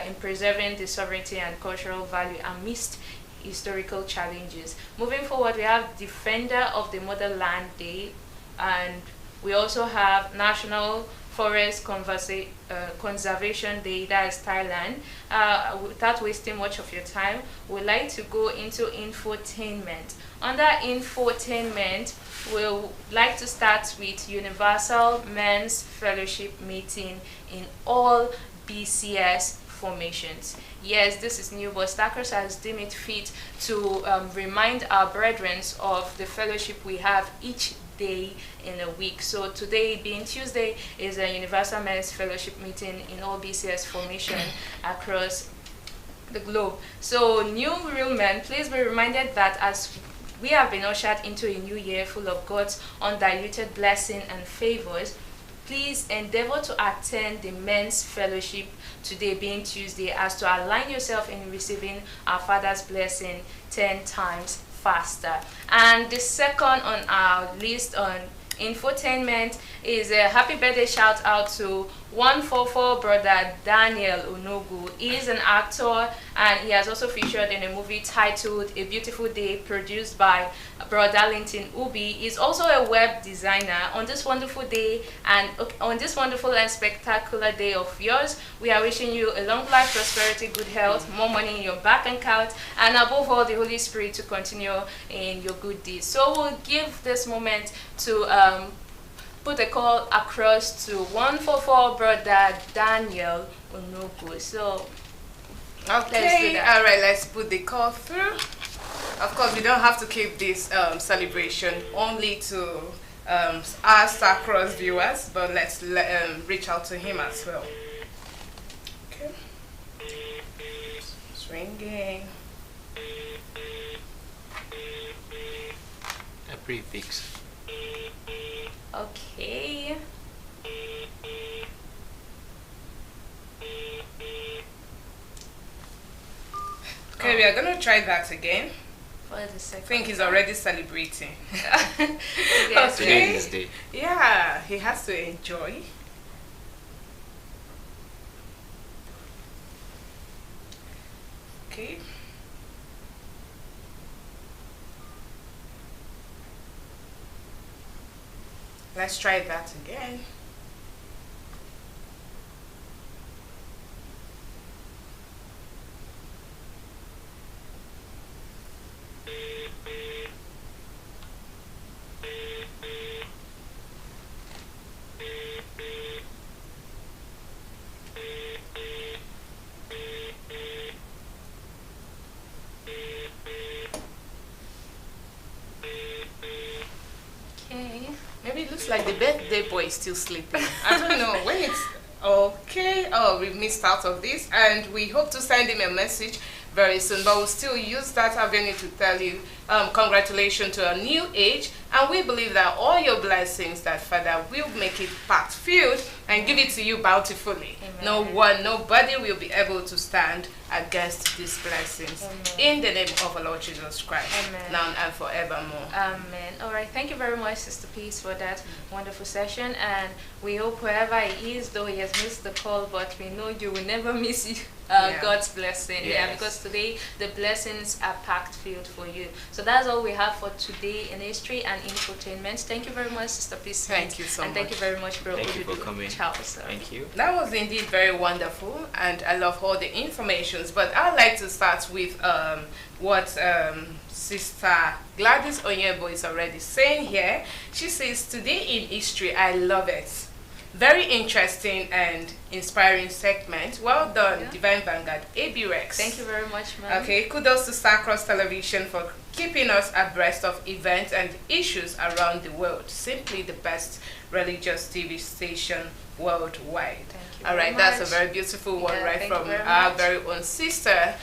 in preserving the sovereignty and cultural value amidst historical challenges. Moving forward, we have Defender of the Motherland Day, and we also have National Forest Conservation Day, that is Thailand. Without wasting much of your time, we'd like to go into infotainment. Under infotainment, we'll like to start with Universal Men's Fellowship meeting in all BCS formations. Yes, this is new, but Starkers has deemed it fit to remind our brethren of the fellowship we have each day in a week. So today, being Tuesday, is a Universal Men's Fellowship meeting in all BCS formation across the globe. So new real men, please be reminded that as we have been ushered into a new year full of God's undiluted blessing and favors, please endeavor to attend the men's fellowship today, being Tuesday, as to align yourself in receiving our Father's blessing 10 times faster. And the second on our list on infotainment is a happy birthday shout out to 144 brother Daniel Onogu. He is an actor and he has also featured in a movie titled A Beautiful Day, produced by brother Linton Ubi. He's also a web designer. On this wonderful day and on this wonderful and spectacular day of yours, we are wishing you a long life, prosperity, good health, more money in your bank account, and above all, the Holy Spirit to continue in your good deeds. So we'll give this moment to put a call across to 144 brother Daniel Onogu. So okay, all right, let's put the call through. Of course, we don't have to keep this celebration only to our Starcross viewers, but let's reach out to him as well. Okay, it's ringing. A prefix. Okay. Okay, we are gonna try that again. For the second I think he's already celebrating. Yes, Today is his day. Yeah, he has to enjoy. Okay. Let's try that again. looks like the birthday boy is still sleeping. I don't know when it's okay. Oh, we missed out of this, and we hope to send him a message very soon, but we'll still use that avenue to tell you congratulations to a new age, and we believe that all your blessings that Father will make it packed filled and give it to you bountifully. Nobody will be able to stand against these blessings. In the name of our Lord Jesus Christ, now and forevermore. Amen. All right, thank you very much, Sister Peace, for that wonderful session, and we hope wherever he is, though he has missed the call, but we know you will never miss you. God's blessing. Yeah, because today the blessings are packed filled for you. So that's all we have for today in history and infotainment. Thank you very much, Sister Peace. Thank you so much. And thank you very much, bro. Thank you for coming. Charles. Thank you. That was indeed very wonderful, and I love all the informations. But I'd like to start with what Sister Gladys Onyebo is already saying here. She says, today in history, I love it. Very interesting and inspiring segment. Well done, Divine Vanguard, AB Rex. Thank you very much, ma'am. Okay, kudos to Star Cross Television for keeping us abreast of events and issues around the world. Simply the best religious TV station worldwide. All right, that's a very beautiful one, right, from our very own Sister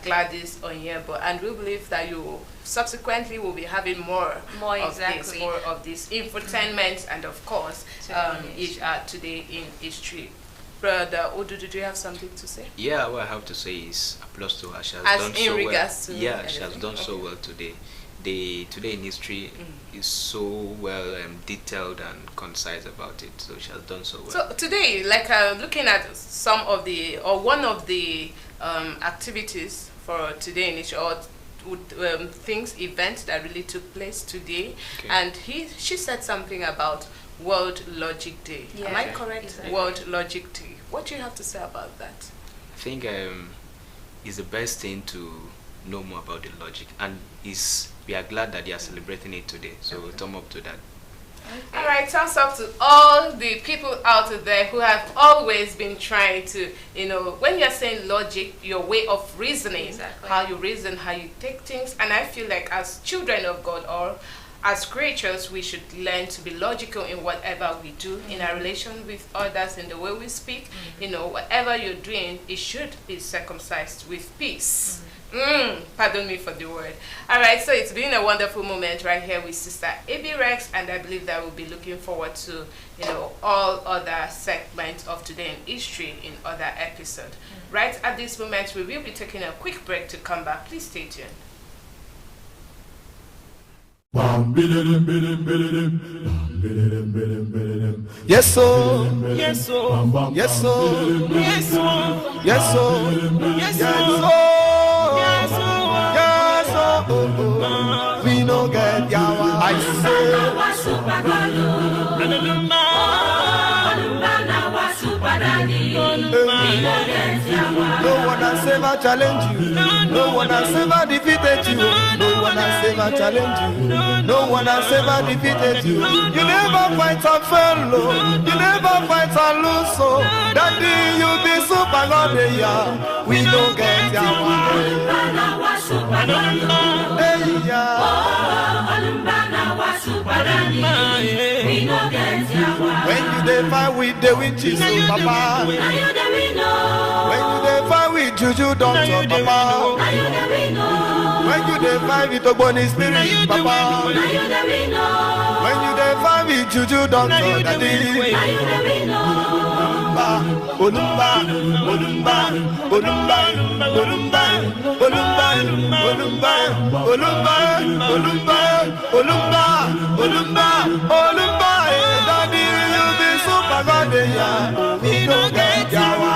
Gladys Onyebo, and we believe that you subsequently will be having more of this infotainment, and of course today in history. Brother Odu, did you have something to say? Yeah, what I have to say is applause to her. She has done so well. She has done so well today. The Today in History is so well detailed and concise about it, so she has done so well. So today, like looking at one of the activities for Today in History, or events that really took place today, and she said something about World Logic Day. Am I correct? Exactly. World Logic Day. What do you have to say about that? I think it's the best thing to know more about the logic, and we are glad that they are celebrating it today, so thumb up to that. All right, thumbs up to all the people out there who have always been trying to, when you're saying logic, your way of reasoning, how you reason, how you take things, and I feel like as children of God, or as creatures, we should learn to be logical in whatever we do, in our relation with others, in the way we speak. Whatever you're doing, it should be circumcised with peace. Pardon me for the word. All right, so it's been a wonderful moment right here with Sister AB Rex, and I believe that we'll be looking forward to, all other segments of Today in History in other episodes. Right at this moment, we will be taking a quick break. To come back, please stay tuned. Yes, so. Yes, so. Yes, so. Yes, so. Yes, so. Yes, so. We no get yawa. I say. No one has ever challenged you. No one has ever defeated you. No one has ever challenged you. No one has ever defeated you. You never fight and fail, Lord. You never fight and lose, so Daddy, you be super God, yeah. We don't get yawa. When you dey fight with the witches, Papa. When you dey fight with Juju Doctor, Papa. When you dey fight with Ogboni Spirit, Papa. When you dey fight with Juju Doctor, Daddy. Olumba, Olumba, Olumba, Olumba, Olumba, Olumba, Olumba, Olumba, Olumba, Olumba, Olumba, Daddy, you be super God, yeah. We don't get yawa.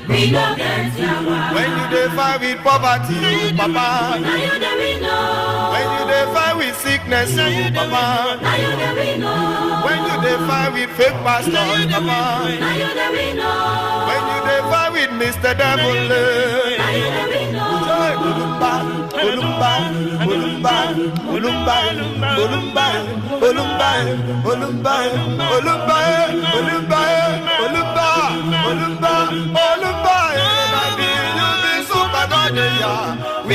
We don't get yawa. When you dey fight with poverty, Papa. When you dey fight with sickness, Papa. When you dey fight with fake pastors, Papa. When you dey fight with Mr. Devil, Olumba, Olumba, Olumba, Olumba, Olumba, Olumba, Olumba, Olumba, Olumba, Olumba, Olumba, Olumba, we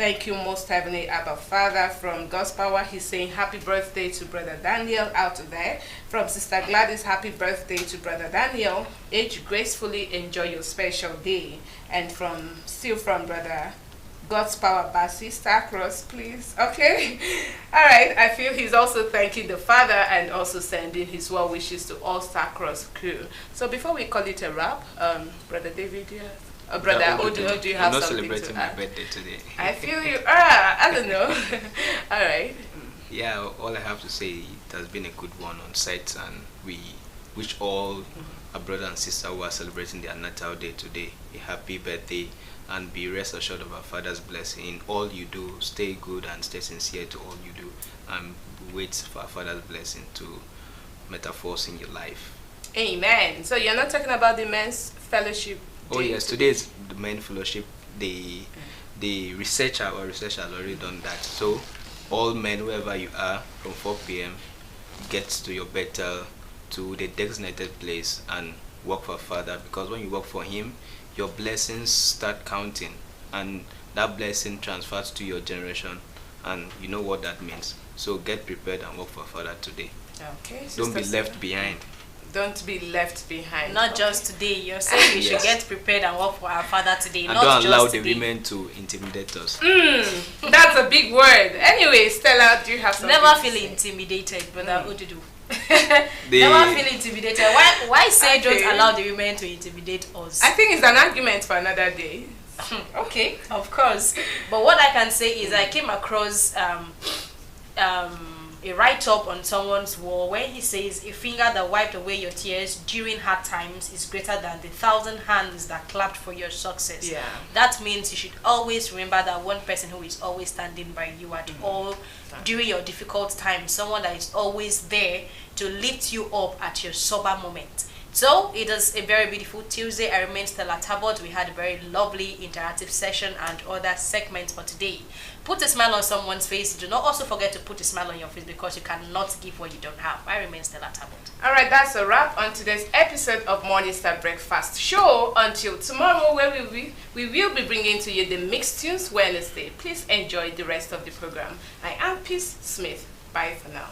Thank you, Most Heavenly Abba Father. From God's Power, he's saying happy birthday to Brother Daniel out there. From Sister Gladys, happy birthday to Brother Daniel. Age gracefully, enjoy your special day. And still from Brother God's Power Basi, Starcross, please. Okay. All right. I feel he's also thanking the Father and also sending his well wishes to all Starcross crew. So before we call it a wrap, Brother David, Brother Odu, do you have something to add? I'm not celebrating my birthday today. I feel you are. I don't know. All right. Yeah, all I have to say, it has been a good one on site, and we wish all our brother and sister who are celebrating their natal day today a happy birthday, and be rest assured of our Father's blessing in all you do. Stay good and stay sincere to all you do, and wait for our Father's blessing to metaphors in your life. Amen. So you're not talking about the men's fellowship? Oh yes, today is the men fellowship. The researcher has already done that. So all men, wherever you are, from 4 p.m. get to your Bethel, to the designated place, and work for Father. Because when you work for Him, your blessings start counting, and that blessing transfers to your generation, and you know what that means. So get prepared and work for Father today. Okay. Don't be left behind. Don't be left behind. Not just today. You're saying we should get prepared and work for our Father today. And not don't allow just the today. women to intimidate us. That's a big word. Anyway, Stella, do you have something? Never feel intimidated, Brother Odudu. Never feel intimidated. Why say don't allow the women to intimidate us? I think it's an argument for another day. Okay, of course. But what I can say is I came across a write-up on someone's wall where he says a finger that wiped away your tears during hard times is greater than the 1,000 hands that clapped for your success. Yeah. That means you should always remember that one person who is always standing by you at all during your difficult times, someone that is always there to lift you up at your sober moment. So it is a very beautiful Tuesday. I remain Stella Talbot. We had a very lovely interactive session and other segments for today. Put a smile on someone's face. Do not also forget to put a smile on your face, because you cannot give what you don't have. I remain Stella Talbot. All right, that's a wrap on today's episode of Morning Star Breakfast Show. Until tomorrow, where we will be bringing to you the Mixed Tunes Wednesday. Please enjoy the rest of the program. I am Peace Smith. Bye for now.